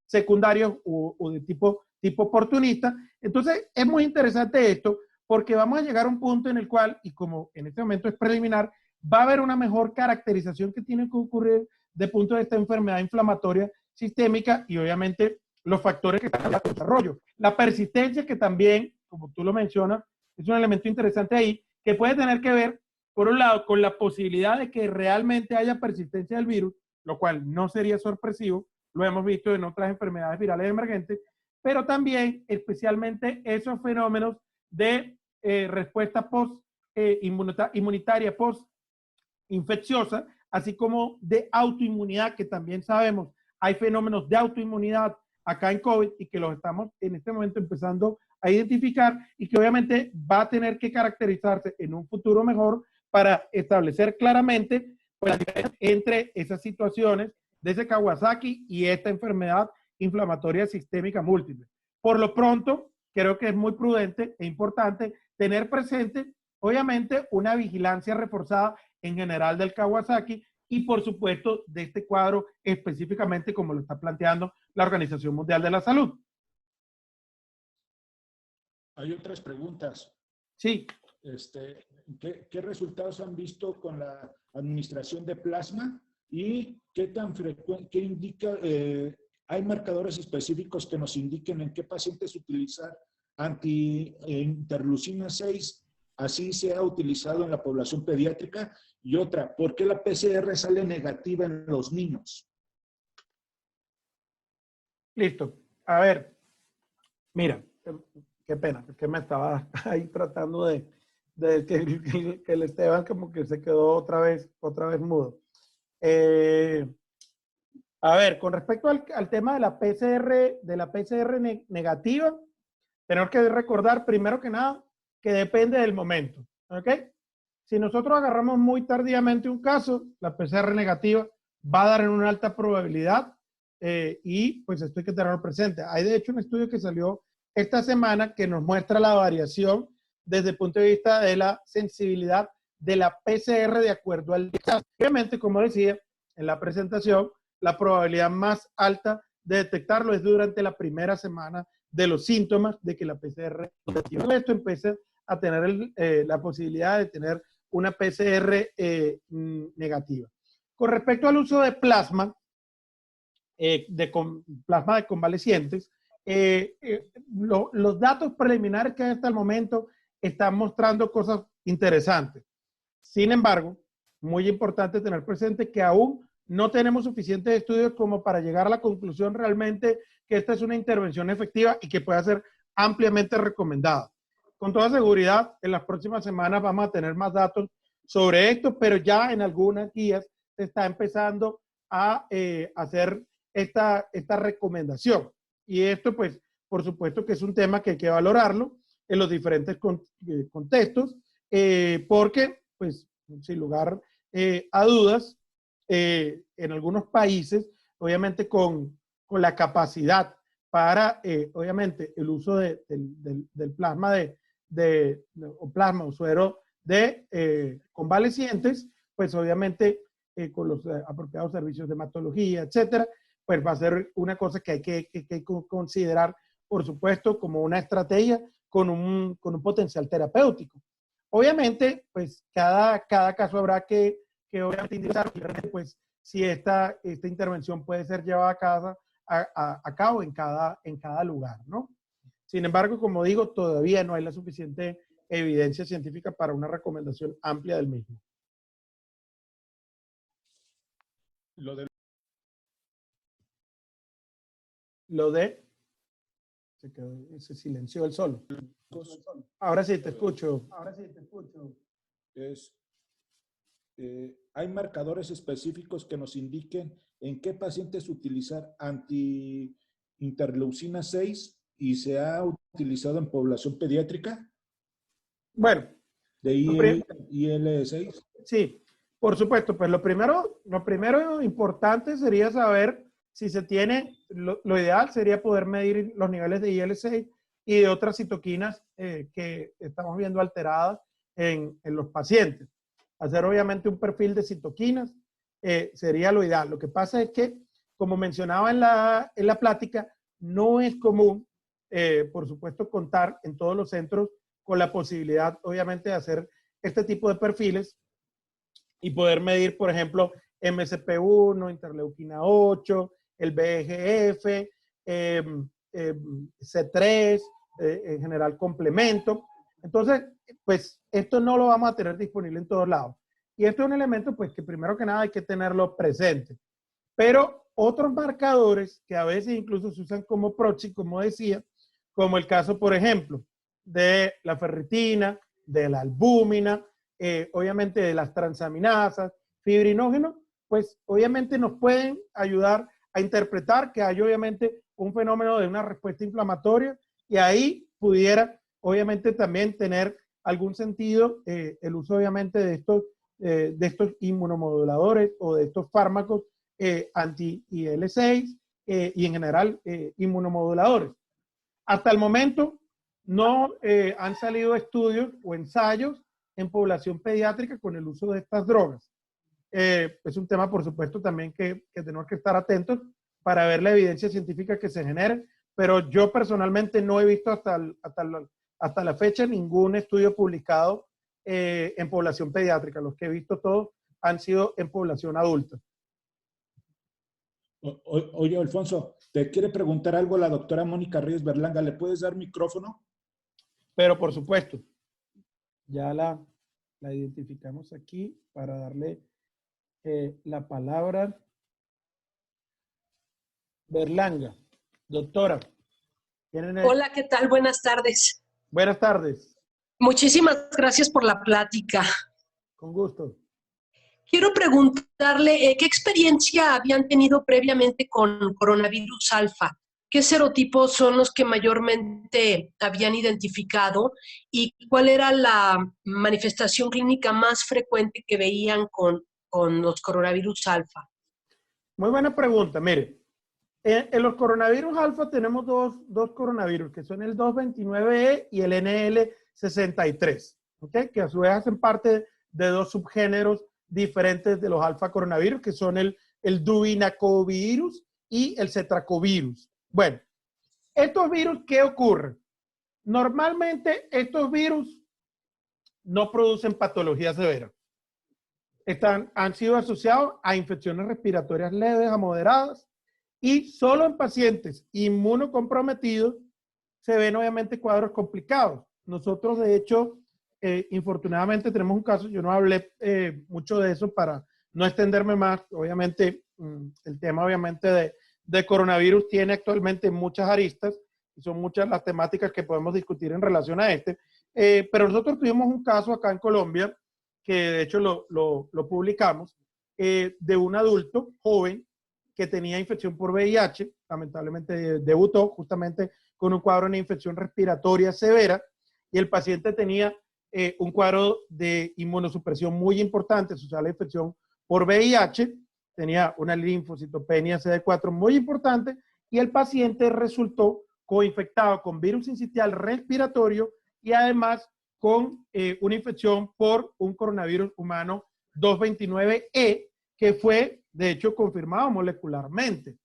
secundarias o de tipo oportunista. Entonces es muy interesante esto porque vamos a llegar a un punto en el cual, y como en este momento es preliminar, va a haber una mejor caracterización que tiene que ocurrir de punto de esta enfermedad inflamatoria sistémica y obviamente los factores que están en el desarrollo. La persistencia que también, como tú lo mencionas, es un elemento interesante ahí, que puede tener que ver, por un lado, con la posibilidad de que realmente haya persistencia del virus, lo cual no sería sorpresivo, lo hemos visto en otras enfermedades virales emergentes, pero también especialmente esos fenómenos de respuesta inmunitaria post-infecciosa, así como de autoinmunidad, que también sabemos, hay fenómenos de autoinmunidad acá en COVID y que los estamos en este momento empezando a identificar y que obviamente va a tener que caracterizarse en un futuro mejor para establecer claramente pues, la diferencia entre esas situaciones de ese Kawasaki y esta enfermedad inflamatoria sistémica múltiple. Por lo pronto, creo que es muy prudente e importante tener presente, obviamente, una vigilancia reforzada en general del Kawasaki y, por supuesto, de este cuadro específicamente como lo está planteando la Organización Mundial de la Salud. Hay otras preguntas. Sí. ¿Qué resultados han visto con la administración de plasma y qué tan frecuente, qué indica, hay marcadores específicos que nos indiquen en qué pacientes utilizar anti-interleucina 6, así se ha utilizado en la población pediátrica? Y otra, ¿por qué la PCR sale negativa en los niños? Listo. A ver, mira, qué pena, que me estaba ahí tratando de que el Esteban como que se quedó otra vez mudo. A ver, con respecto al tema de la PCR negativa, tenemos que recordar primero que nada que depende del momento, ¿ok? Si nosotros agarramos muy tardíamente un caso, la PCR negativa va a dar en una alta probabilidad y pues esto hay que tenerlo presente. Hay de hecho un estudio que salió esta semana que nos muestra la variación desde el punto de vista de la sensibilidad de la PCR de acuerdo al caso. Obviamente, como decía en la presentación, la probabilidad más alta de detectarlo es durante la primera semana de los síntomas de que la PCR negativa. Esto empieza a tener la posibilidad de tener una PCR negativa. Con respecto al uso de plasma, plasma de convalecientes, los datos preliminares que hay hasta el momento están mostrando cosas interesantes. Sin embargo, muy importante tener presente que aún no tenemos suficientes estudios como para llegar a la conclusión realmente que esta es una intervención efectiva y que pueda ser ampliamente recomendada. Con toda seguridad, en las próximas semanas vamos a tener más datos sobre esto, pero ya en algunas guías se está empezando a hacer esta recomendación. Y esto, pues, por supuesto que es un tema que hay que valorarlo en los diferentes contextos, porque, pues, sin lugar a dudas, en algunos países, obviamente con la capacidad para, obviamente, el uso del plasma o plasma o suero de convalecientes, pues obviamente con los apropiados servicios de hematología, etcétera, pues va a ser una cosa que hay que considerar, por supuesto, como una estrategia con un potencial terapéutico. Obviamente, pues cada caso habrá que obviamente indicar, pues, si esta intervención puede ser llevada a cabo en cada lugar, ¿no? Sin embargo, como digo, todavía no hay la suficiente evidencia científica para una recomendación amplia del mismo. Se silenció el solo. Ahora sí te escucho. Hay marcadores específicos que nos indiquen en qué pacientes utilizar anti-interleucina 6 y se ha utilizado en población pediátrica. Bueno. De IL-6. Sí, por supuesto. Pues lo primero importante sería saber si se tiene, lo ideal sería poder medir los niveles de IL-6 y de otras citoquinas que estamos viendo alteradas en los pacientes. Hacer obviamente un perfil de citoquinas sería lo ideal. Lo que pasa es que, como mencionaba en la plática, no es común, por supuesto, contar en todos los centros con la posibilidad, obviamente, de hacer este tipo de perfiles y poder medir, por ejemplo, MSP1, interleuquina 8, el VEGF, C3, en general complemento. Entonces, pues esto no lo vamos a tener disponible en todos lados. Y esto es un elemento, pues, que primero que nada hay que tenerlo presente. Pero otros marcadores que a veces incluso se usan como proxy, como decía, como el caso, por ejemplo, de la ferritina, de la albúmina, obviamente de las transaminasas, fibrinógenos, pues obviamente nos pueden ayudar a interpretar que hay obviamente un fenómeno de una respuesta inflamatoria y ahí pudiera obviamente también tener algún sentido el uso obviamente de estos inmunomoduladores o de estos fármacos anti-IL-6 y en general inmunomoduladores. Hasta el momento no han salido estudios o ensayos en población pediátrica con el uso de estas drogas. Es un tema, por supuesto, también que tenemos que estar atentos para ver la evidencia científica que se genere, pero yo personalmente no he visto hasta la fecha ningún estudio publicado en población pediátrica. Los que he visto todos han sido en población adulta. Oye, Alfonso, te quiere preguntar algo la doctora Mónica Reyes Berlanga. ¿Le puedes dar micrófono? Pero por supuesto, ya la identificamos aquí para darle la palabra. Berlanga, doctora. Hola, ¿qué tal? Buenas tardes. Buenas tardes. Muchísimas gracias por la plática. Con gusto. Quiero preguntarle qué experiencia habían tenido previamente con coronavirus alfa. ¿Qué serotipos son los que mayormente habían identificado? ¿Y cuál era la manifestación clínica más frecuente que veían con los coronavirus alfa? Muy buena pregunta. Mire, en los coronavirus alfa tenemos dos coronavirus, que son el 229E y el NL63, ¿okay? Que a su vez hacen parte de dos subgéneros diferentes de los alfa coronavirus, que son el duvinacovirus y el cetracovirus. Bueno, estos virus, ¿qué ocurre? Normalmente estos virus no producen patologías severas. Han sido asociados a infecciones respiratorias leves a moderadas y solo en pacientes inmunocomprometidos se ven obviamente cuadros complicados. Nosotros, de hecho, infortunadamente tenemos un caso, yo no hablé mucho de eso para no extenderme más. Obviamente, el tema obviamente de coronavirus tiene actualmente muchas aristas y son muchas las temáticas que podemos discutir en relación a este. Pero nosotros tuvimos un caso acá en Colombia, que de hecho lo publicamos, de un adulto joven que tenía infección por VIH, lamentablemente debutó justamente con un cuadro de infección respiratoria severa, y el paciente tenía un cuadro de inmunosupresión muy importante asociada a la infección por VIH, tenía una linfocitopenia CD4 muy importante, y el paciente resultó coinfectado con virus sincitial respiratorio y además con una infección por un coronavirus humano 229E, que fue, de hecho, confirmado molecularmente.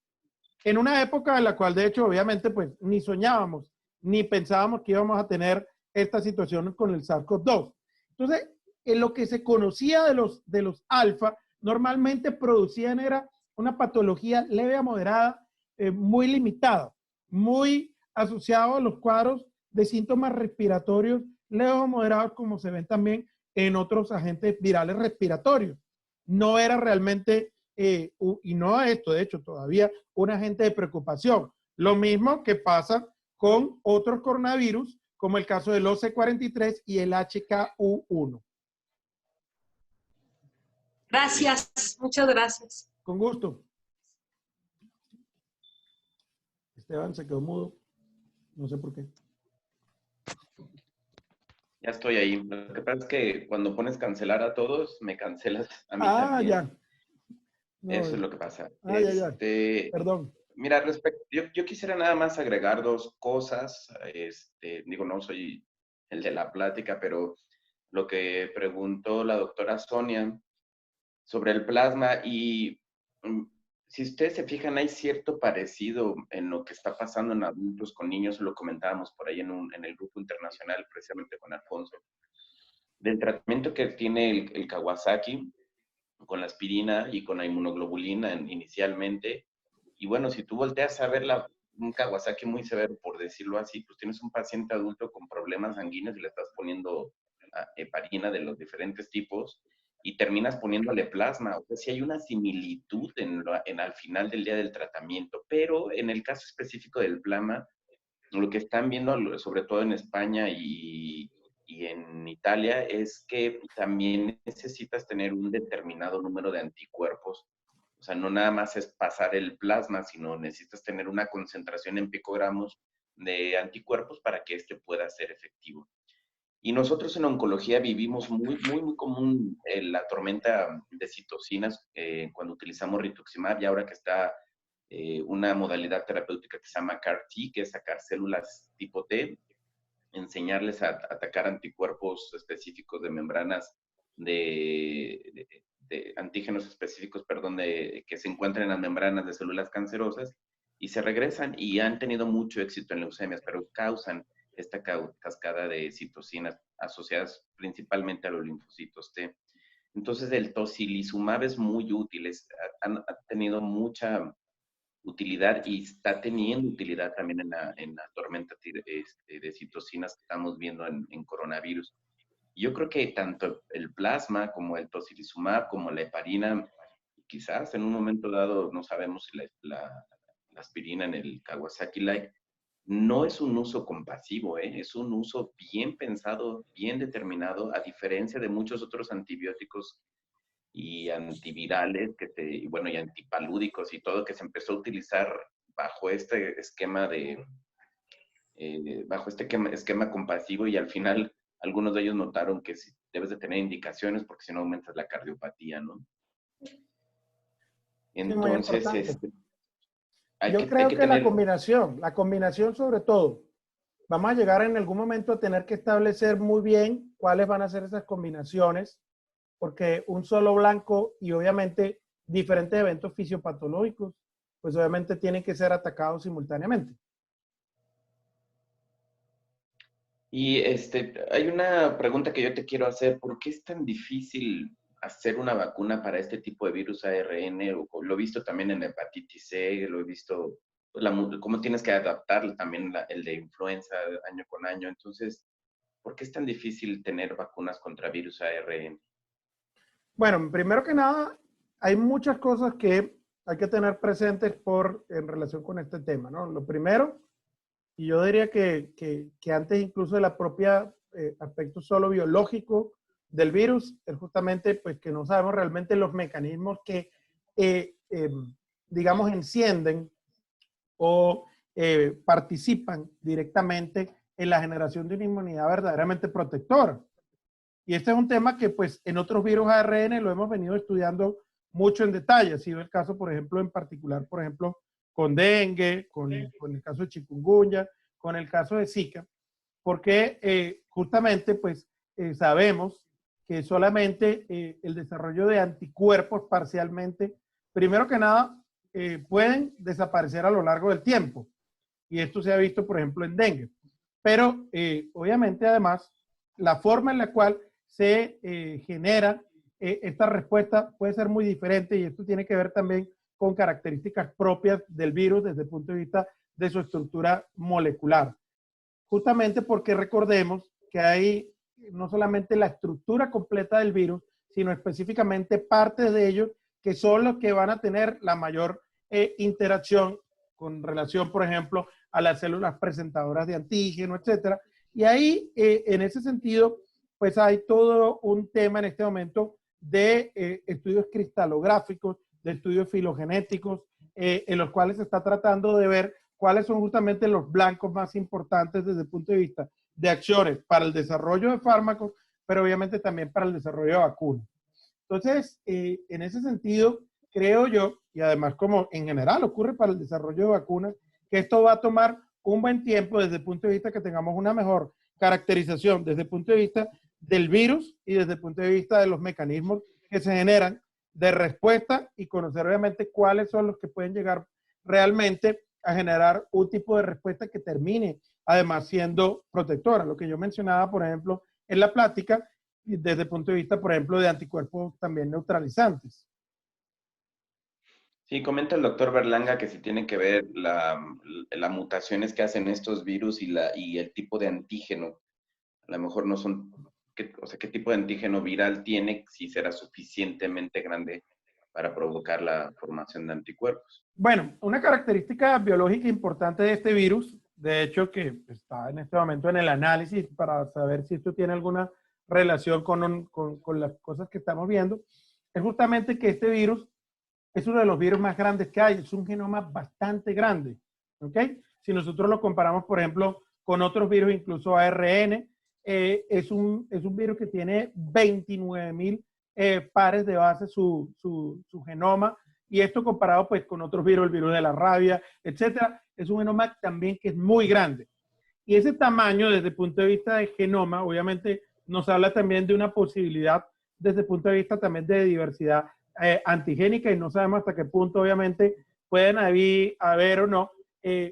En una época en la cual, de hecho, obviamente, pues, ni soñábamos, ni pensábamos que íbamos a tener esta situación con el SARS-CoV-2. Entonces, en lo que se conocía de los alfa, normalmente producían era una patología leve a moderada, muy limitada, muy asociado a los cuadros de síntomas respiratorios leves o moderados, como se ven también en otros agentes virales respiratorios. No era realmente, y no esto, de hecho, todavía un agente de preocupación. Lo mismo que pasa con otros coronavirus, como el caso del OC43 y el HKU1. Gracias, muchas gracias. Con gusto. Esteban se quedó mudo. No sé por qué. Ya estoy ahí. Lo que pasa es que cuando pones cancelar a todos, me cancelas a mí Ah, también. ya. No, Eso es lo que pasa. ya. Perdón. Mira, yo quisiera nada más agregar dos cosas. Digo, no soy el de la plática, pero lo que preguntó la doctora Sonia sobre el plasma y si ustedes se fijan, hay cierto parecido en lo que está pasando en adultos con niños, lo comentábamos por ahí en el grupo internacional, precisamente con Alfonso, del tratamiento que tiene el Kawasaki con la aspirina y con la inmunoglobulina inicialmente. Y bueno, si tú volteas a ver un Kawasaki muy severo, por decirlo así, pues tienes un paciente adulto con problemas sanguíneos y le estás poniendo heparina de los diferentes tipos y terminas poniéndole plasma. O sea, sí hay una similitud al final del día del tratamiento, pero en el caso específico del plasma, lo que están viendo, sobre todo en España y en Italia, es que también necesitas tener un determinado número de anticuerpos. O sea, no nada más es pasar el plasma, sino necesitas tener una concentración en picogramos de anticuerpos para que este pueda ser efectivo. Y nosotros en oncología vivimos muy común la tormenta de citocinas cuando utilizamos rituximab, y ahora que está una modalidad terapéutica que se llama CAR-T, que es sacar células tipo T, enseñarles a atacar anticuerpos específicos de membranas de antígenos específicos, perdón, que se encuentran en las membranas de células cancerosas y se regresan y han tenido mucho éxito en leucemias, pero causan esta cascada de citocinas asociadas principalmente a los linfocitos T. Entonces el tocilizumab es muy útil, ha tenido mucha utilidad y está teniendo utilidad también en la tormenta de citocinas que estamos viendo en coronavirus. Yo creo que tanto el plasma como el tocilizumab, como la heparina, quizás en un momento dado, no sabemos si la aspirina en el Kawasaki Light, no es un uso compasivo, es un uso bien pensado, bien determinado, a diferencia de muchos otros antibióticos y antivirales y antipalúdicos y todo que se empezó a utilizar bajo este esquema esquema compasivo, y al final algunos de ellos notaron que sí, debes de tener indicaciones porque si no aumentas la cardiopatía, ¿no? Entonces, yo creo que la combinación sobre todo, vamos a llegar en algún momento a tener que establecer muy bien cuáles van a ser esas combinaciones, porque un solo blanco y obviamente diferentes eventos fisiopatológicos pues obviamente tienen que ser atacados simultáneamente. Y hay una pregunta que yo te quiero hacer. ¿Por qué es tan difícil hacer una vacuna para este tipo de virus ARN? Lo he visto también en hepatitis C, lo he visto, pues, cómo tienes que adaptar también el de influenza año con año. Entonces, ¿por qué es tan difícil tener vacunas contra virus ARN? Bueno, primero que nada, hay muchas cosas que hay que tener presentes en relación con este tema, ¿no? Lo primero, y yo diría que antes incluso de la propia aspecto solo biológico del virus, es justamente pues que no sabemos realmente los mecanismos que, digamos, encienden o participan directamente en la generación de una inmunidad verdaderamente protectora. Y este es un tema que pues en otros virus ARN lo hemos venido estudiando mucho en detalle. Ha sido el caso, por ejemplo, en particular, por ejemplo, con dengue, con el caso de chikungunya, con el caso de Zika, porque justamente pues sabemos que solamente el desarrollo de anticuerpos parcialmente, primero que nada, pueden desaparecer a lo largo del tiempo. Y esto se ha visto, por ejemplo, en dengue. Pero obviamente, además, la forma en la cual se genera esta respuesta puede ser muy diferente y esto tiene que ver también con características propias del virus desde el punto de vista de su estructura molecular. Justamente porque recordemos que hay no solamente la estructura completa del virus, sino específicamente partes de ellos que son los que van a tener la mayor interacción con relación, por ejemplo, a las células presentadoras de antígeno, etcétera. Y ahí, en ese sentido, pues hay todo un tema en este momento de estudios cristalográficos, de estudios filogenéticos, en los cuales se está tratando de ver cuáles son justamente los blancos más importantes desde el punto de vista de acciones para el desarrollo de fármacos, pero obviamente también para el desarrollo de vacunas. Entonces, en ese sentido, creo yo, y además como en general ocurre para el desarrollo de vacunas, que esto va a tomar un buen tiempo desde el punto de vista que tengamos una mejor caracterización desde el punto de vista del virus y desde el punto de vista de los mecanismos que se generan de respuesta y conocer obviamente cuáles son los que pueden llegar realmente a generar un tipo de respuesta que termine además siendo protectora. Lo que yo mencionaba, por ejemplo, en la plática, desde el punto de vista, por ejemplo, de anticuerpos también neutralizantes. Sí, comenta el doctor Berlanga que si tiene que ver las mutaciones que hacen estos virus y el tipo de antígeno. A lo mejor no son, o sea, qué tipo de antígeno viral tiene, si será suficientemente grande para provocar la formación de anticuerpos. Bueno, una característica biológica importante de este virus, de hecho que está en este momento en el análisis para saber si esto tiene alguna relación con las cosas que estamos viendo, es justamente que este virus es uno de los virus más grandes que hay, es un genoma bastante grande, ¿ok? Si nosotros lo comparamos, por ejemplo, con otros virus, incluso ARN, es un virus que tiene 29,000 pares de base su genoma, y esto comparado pues con otros virus, el virus de la rabia, etcétera, es un genoma también que es muy grande. Y ese tamaño desde el punto de vista de genoma, obviamente nos habla también de una posibilidad desde el punto de vista también de diversidad antigénica, y no sabemos hasta qué punto obviamente pueden haber o no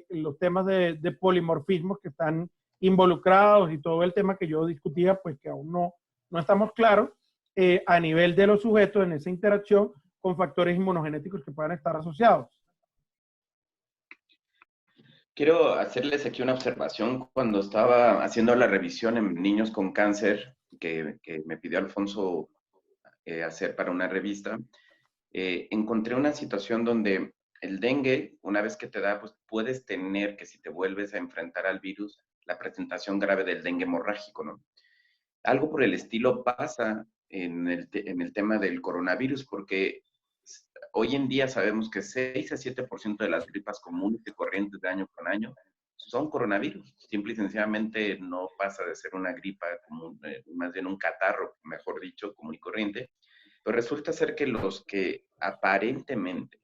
los temas de polimorfismos que están involucrados y todo el tema que yo discutía, pues que aún no estamos claros a nivel de los sujetos en esa interacción con factores inmunogenéticos que puedan estar asociados. Quiero hacerles aquí una observación. Cuando estaba haciendo la revisión en niños con cáncer, que me pidió Alfonso hacer para una revista, encontré una situación donde el dengue, una vez que te da, pues puedes tener que si te vuelves a enfrentar al virus, la presentación grave del dengue hemorrágico, ¿no? Algo por el estilo pasa en el tema del coronavirus, porque hoy en día sabemos que 6 a 7% de las gripas comunes y corrientes de año con año son coronavirus. Simple y sencillamente no pasa de ser una gripa común, más bien un catarro, mejor dicho, común y corriente. Pero resulta ser que los que aparentemente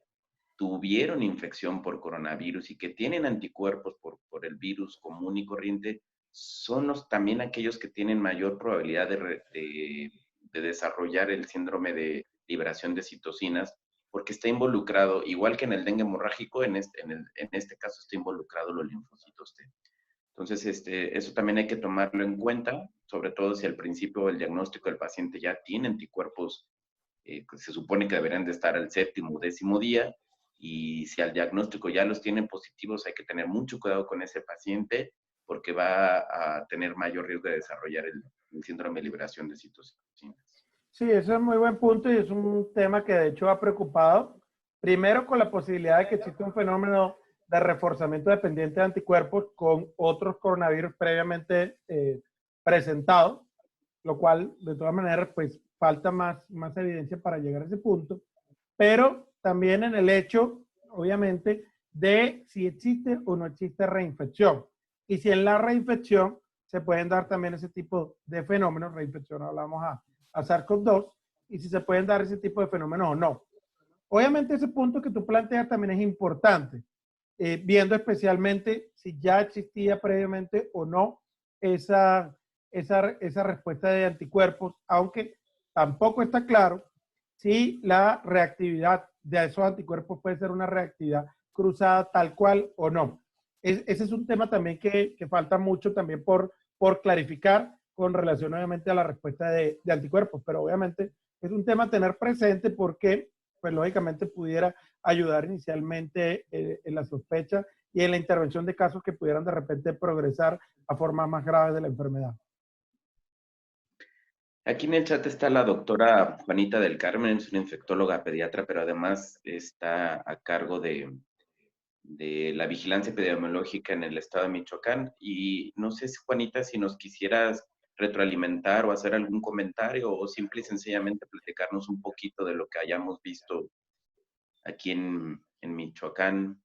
tuvieron infección por coronavirus y que tienen anticuerpos por el virus común y corriente son también aquellos que tienen mayor probabilidad de desarrollar el síndrome de liberación de citocinas, porque está involucrado, igual que en el dengue hemorrágico, en este caso está involucrado los linfocitos T. Entonces, eso también hay que tomarlo en cuenta, sobre todo si al principio del diagnóstico el paciente ya tiene anticuerpos que se supone que deberían de estar al 7º o 10º día, y si al diagnóstico ya los tienen positivos, hay que tener mucho cuidado con ese paciente, porque va a tener mayor riesgo de desarrollar el síndrome de liberación de citocinas. Sí, eso es muy buen punto y es un tema que de hecho ha preocupado. Primero, con la posibilidad de que exista un fenómeno de reforzamiento dependiente de anticuerpos con otros coronavirus previamente presentados, lo cual, de todas maneras, pues falta más evidencia para llegar a ese punto. Pero también en el hecho, obviamente, de si existe o no existe reinfección. Y si en la reinfección se pueden dar también ese tipo de fenómenos, reinfección hablamos a SARS-CoV-2, y si se pueden dar ese tipo de fenómenos o no. Obviamente ese punto que tú planteas también es importante, viendo especialmente si ya existía previamente o no esa respuesta de anticuerpos, aunque tampoco está claro si la reactividad de esos anticuerpos puede ser una reactividad cruzada tal cual o no. Ese es un tema también que falta mucho también por clarificar con relación obviamente a la respuesta de anticuerpos, pero obviamente es un tema a tener presente porque pues lógicamente pudiera ayudar inicialmente en la sospecha y en la intervención de casos que pudieran de repente progresar a formas más graves de la enfermedad. Aquí en el chat está la doctora Juanita del Carmen, es una infectóloga pediatra, pero además está a cargo de la vigilancia epidemiológica en el estado de Michoacán. Y no sé, Juanita, si nos quisieras retroalimentar o hacer algún comentario o simple y sencillamente platicarnos un poquito de lo que hayamos visto aquí en Michoacán.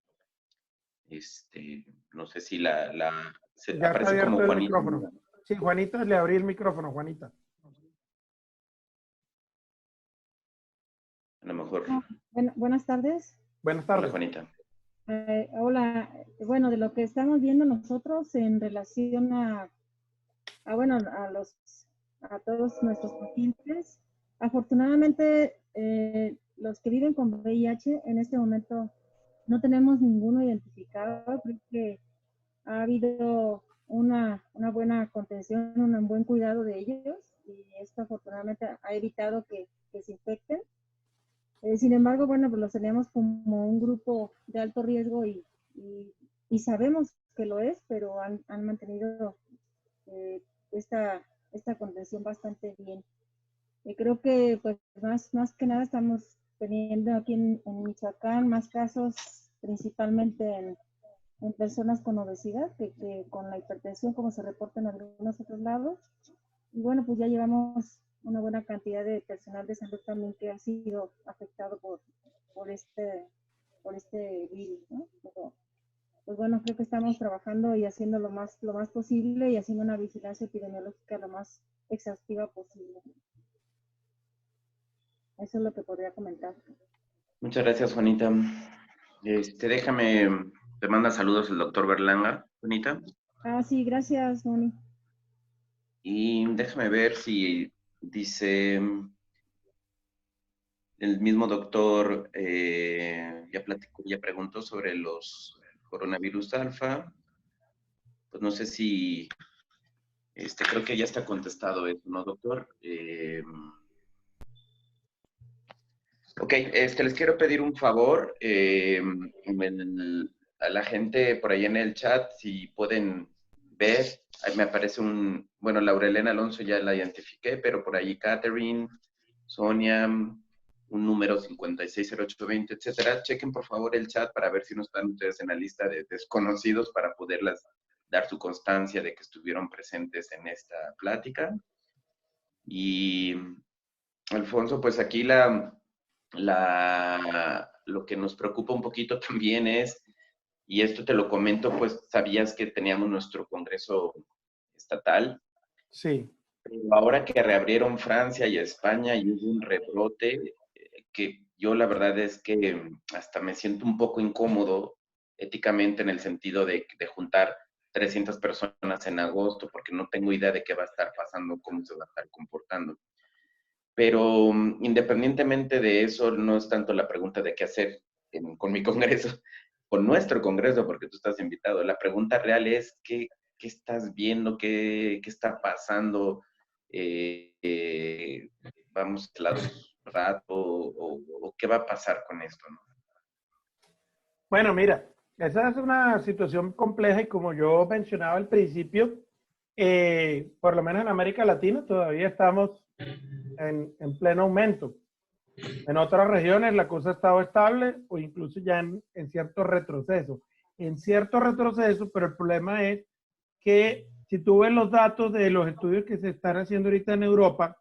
No sé si Ya aparece está abierto como el Juanita. micrófono. Sí, Juanita, le abrí el micrófono, Juanita. A lo mejor. Buenas tardes. Buenas Hola, tardes. Juanita. Hola. Bueno, de lo que estamos viendo nosotros en relación a todos nuestros pacientes, afortunadamente los que viven con VIH en este momento no tenemos ninguno identificado. Creo que ha habido una buena contención, un buen cuidado de ellos, y esto afortunadamente ha evitado que se infecten. Sin embargo, bueno, pues los teníamos como un grupo de alto riesgo y sabemos que lo es, pero han mantenido esta contención bastante bien. Creo que pues más que nada estamos teniendo aquí en Michoacán más casos, principalmente en personas con obesidad que con la hipertensión, como se reporta en algunos otros lados. Y bueno, pues ya llevamos una buena cantidad de personal de salud también que ha sido afectado por este virus, ¿no? Pero, pues bueno, creo que estamos trabajando y haciendo lo más posible y haciendo una vigilancia epidemiológica lo más exhaustiva posible. Eso es lo que podría comentar. Muchas gracias, Juanita. Te manda saludos el doctor Berlanga, Juanita. Sí, gracias, Moni. Y déjame ver si dice el mismo doctor, ya preguntó sobre los coronavirus alfa. Pues no sé si, creo que ya está contestado eso, ¿no, doctor? Ok, les quiero pedir un favor a la gente por ahí en el chat, si pueden ver, ahí me aparece bueno, Laurelena Alonso ya la identifiqué, pero por ahí Catherine, Sonia, un número 560820, etcétera. Chequen por favor el chat para ver si no están ustedes en la lista de desconocidos para poderlas dar su constancia de que estuvieron presentes en esta plática. Y Alfonso, pues aquí lo que nos preocupa un poquito también es, y esto te lo comento, pues sabías que teníamos nuestro congreso estatal. Sí. Pero ahora que reabrieron Francia y España y hubo un rebrote, que yo la verdad es que hasta me siento un poco incómodo éticamente en el sentido de juntar 300 personas en agosto, porque no tengo idea de qué va a estar pasando, cómo se va a estar comportando. Pero independientemente de eso, no es tanto la pregunta de qué hacer con mi congreso, con nuestro congreso, porque tú estás invitado. La pregunta real es qué estás viendo, qué está pasando, vamos a lado un rato, o qué va a pasar con esto, ¿no? Bueno, mira, esa es una situación compleja y como yo mencionaba al principio, por lo menos en América Latina todavía estamos en pleno aumento. En otras regiones la cosa ha estado estable o incluso ya en cierto retroceso. En cierto retroceso, pero el problema es que si tú ves los datos de los estudios que se están haciendo ahorita en Europa,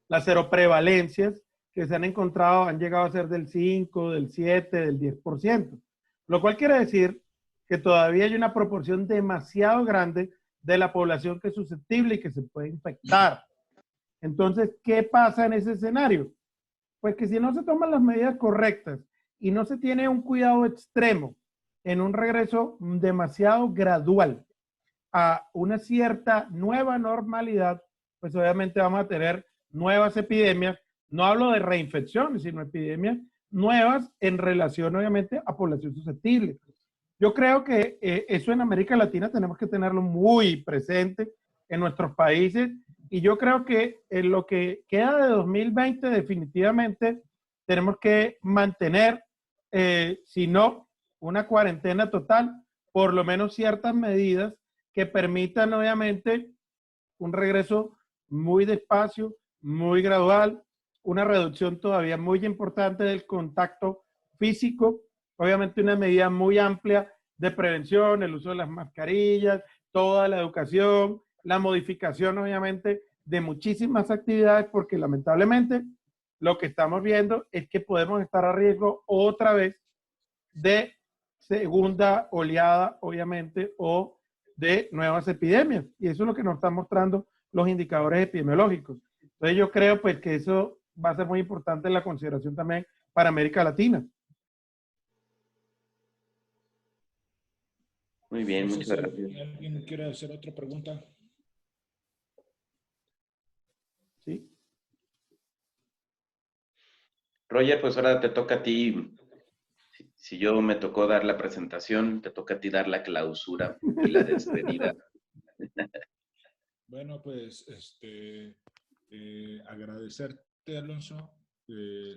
las seroprevalencias que se han encontrado han llegado a ser del 5, del 7, del 10%, lo cual quiere decir que todavía hay una proporción demasiado grande de la población que es susceptible y que se puede infectar. Entonces, ¿qué pasa en ese escenario? Pues que si no se toman las medidas correctas y no se tiene un cuidado extremo en un regreso demasiado gradual a una cierta nueva normalidad, pues obviamente vamos a tener nuevas epidemias. No hablo de reinfecciones, sino epidemias nuevas en relación, obviamente, a población susceptible. Yo creo que eso en América Latina tenemos que tenerlo muy presente en nuestros países y yo creo que en lo que queda de 2020 definitivamente tenemos que mantener, si no una cuarentena total, por lo menos ciertas medidas que permitan obviamente un regreso muy despacio, muy gradual, una reducción todavía muy importante del contacto físico, obviamente una medida muy amplia de prevención, el uso de las mascarillas, toda la educación, la modificación obviamente de muchísimas actividades, porque lamentablemente lo que estamos viendo es que podemos estar a riesgo otra vez de segunda oleada, obviamente, o de nuevas epidemias. Y eso es lo que nos están mostrando los indicadores epidemiológicos. Entonces yo creo pues que eso va a ser muy importante en la consideración también para América Latina. Muy bien, No sé muchas si gracias. alguien quiere hacer otra pregunta. ¿Sí? Roger, pues ahora te toca a ti. Si yo me tocó dar la presentación, te toca a ti dar la clausura y la despedida. Bueno, pues agradecerte, Alonso,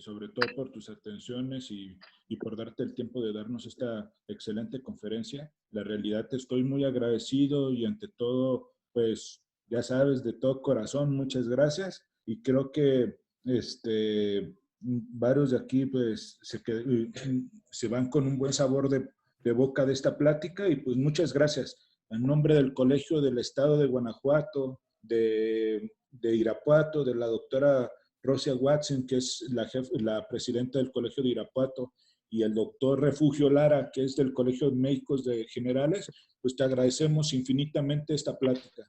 sobre todo por tus atenciones y por darte el tiempo de darnos esta excelente conferencia. La realidad, te estoy muy agradecido y ante todo, pues ya sabes, de todo corazón, muchas gracias. Y creo que varios de aquí pues se van con un buen sabor de boca de esta plática y pues muchas gracias. En nombre del Colegio del Estado de Guanajuato, de Irapuato, de la doctora Rosia Watson, que es la presidenta del Colegio de Irapuato, y el doctor Refugio Lara, que es del Colegio de Médicos Generales, pues te agradecemos infinitamente esta plática.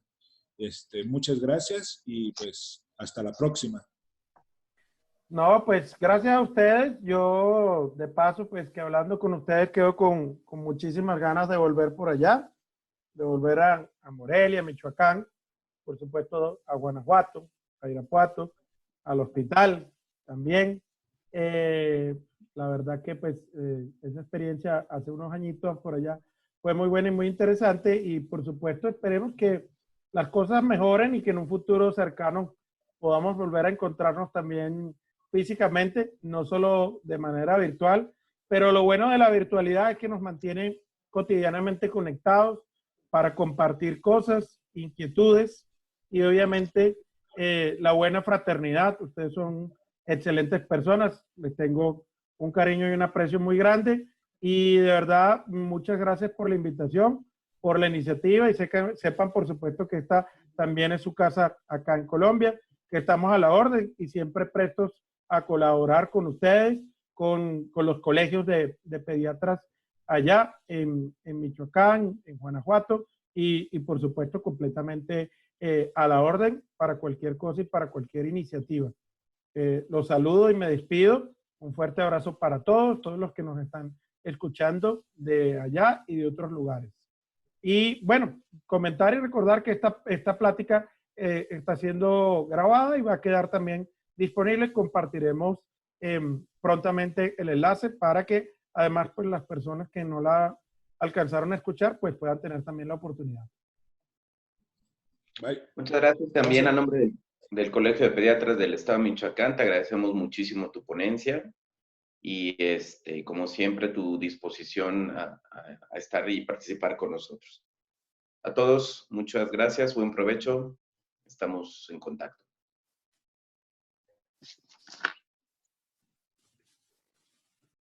Muchas gracias y pues hasta la próxima. No, pues gracias a ustedes. Yo, de paso, pues que hablando con ustedes quedo con muchísimas ganas de volver por allá, de volver a Morelia, Michoacán, por supuesto a Guanajuato, a Irapuato, al hospital también. La verdad que pues esa experiencia hace unos añitos por allá fue muy buena y muy interesante y por supuesto esperemos que las cosas mejoren y que en un futuro cercano podamos volver a encontrarnos también físicamente, no solo de manera virtual, pero lo bueno de la virtualidad es que nos mantiene cotidianamente conectados para compartir cosas, inquietudes y obviamente la buena fraternidad. Ustedes son excelentes personas, les tengo un cariño y un aprecio muy grande y de verdad muchas gracias por la invitación, por la iniciativa y sepan por supuesto que esta también es su casa acá en Colombia, que estamos a la orden y siempre prestos a colaborar con ustedes, con los colegios de pediatras allá en Michoacán, en Guanajuato y por supuesto completamente a la orden para cualquier cosa y para cualquier iniciativa. Los saludo y me despido. Un fuerte abrazo para todos los que nos están escuchando de allá y de otros lugares. Y bueno, comentar y recordar que esta plática está siendo grabada y va a quedar también disponible. Compartiremos prontamente el enlace para que además pues las personas que no la alcanzaron a escuchar pues puedan tener también la oportunidad. Bye. Muchas gracias también Gracias. a nombre del Colegio de Pediatras del Estado de Michoacán. Te agradecemos muchísimo tu ponencia y como siempre tu disposición a estar y participar con nosotros. A todos, muchas gracias, buen provecho, estamos en contacto.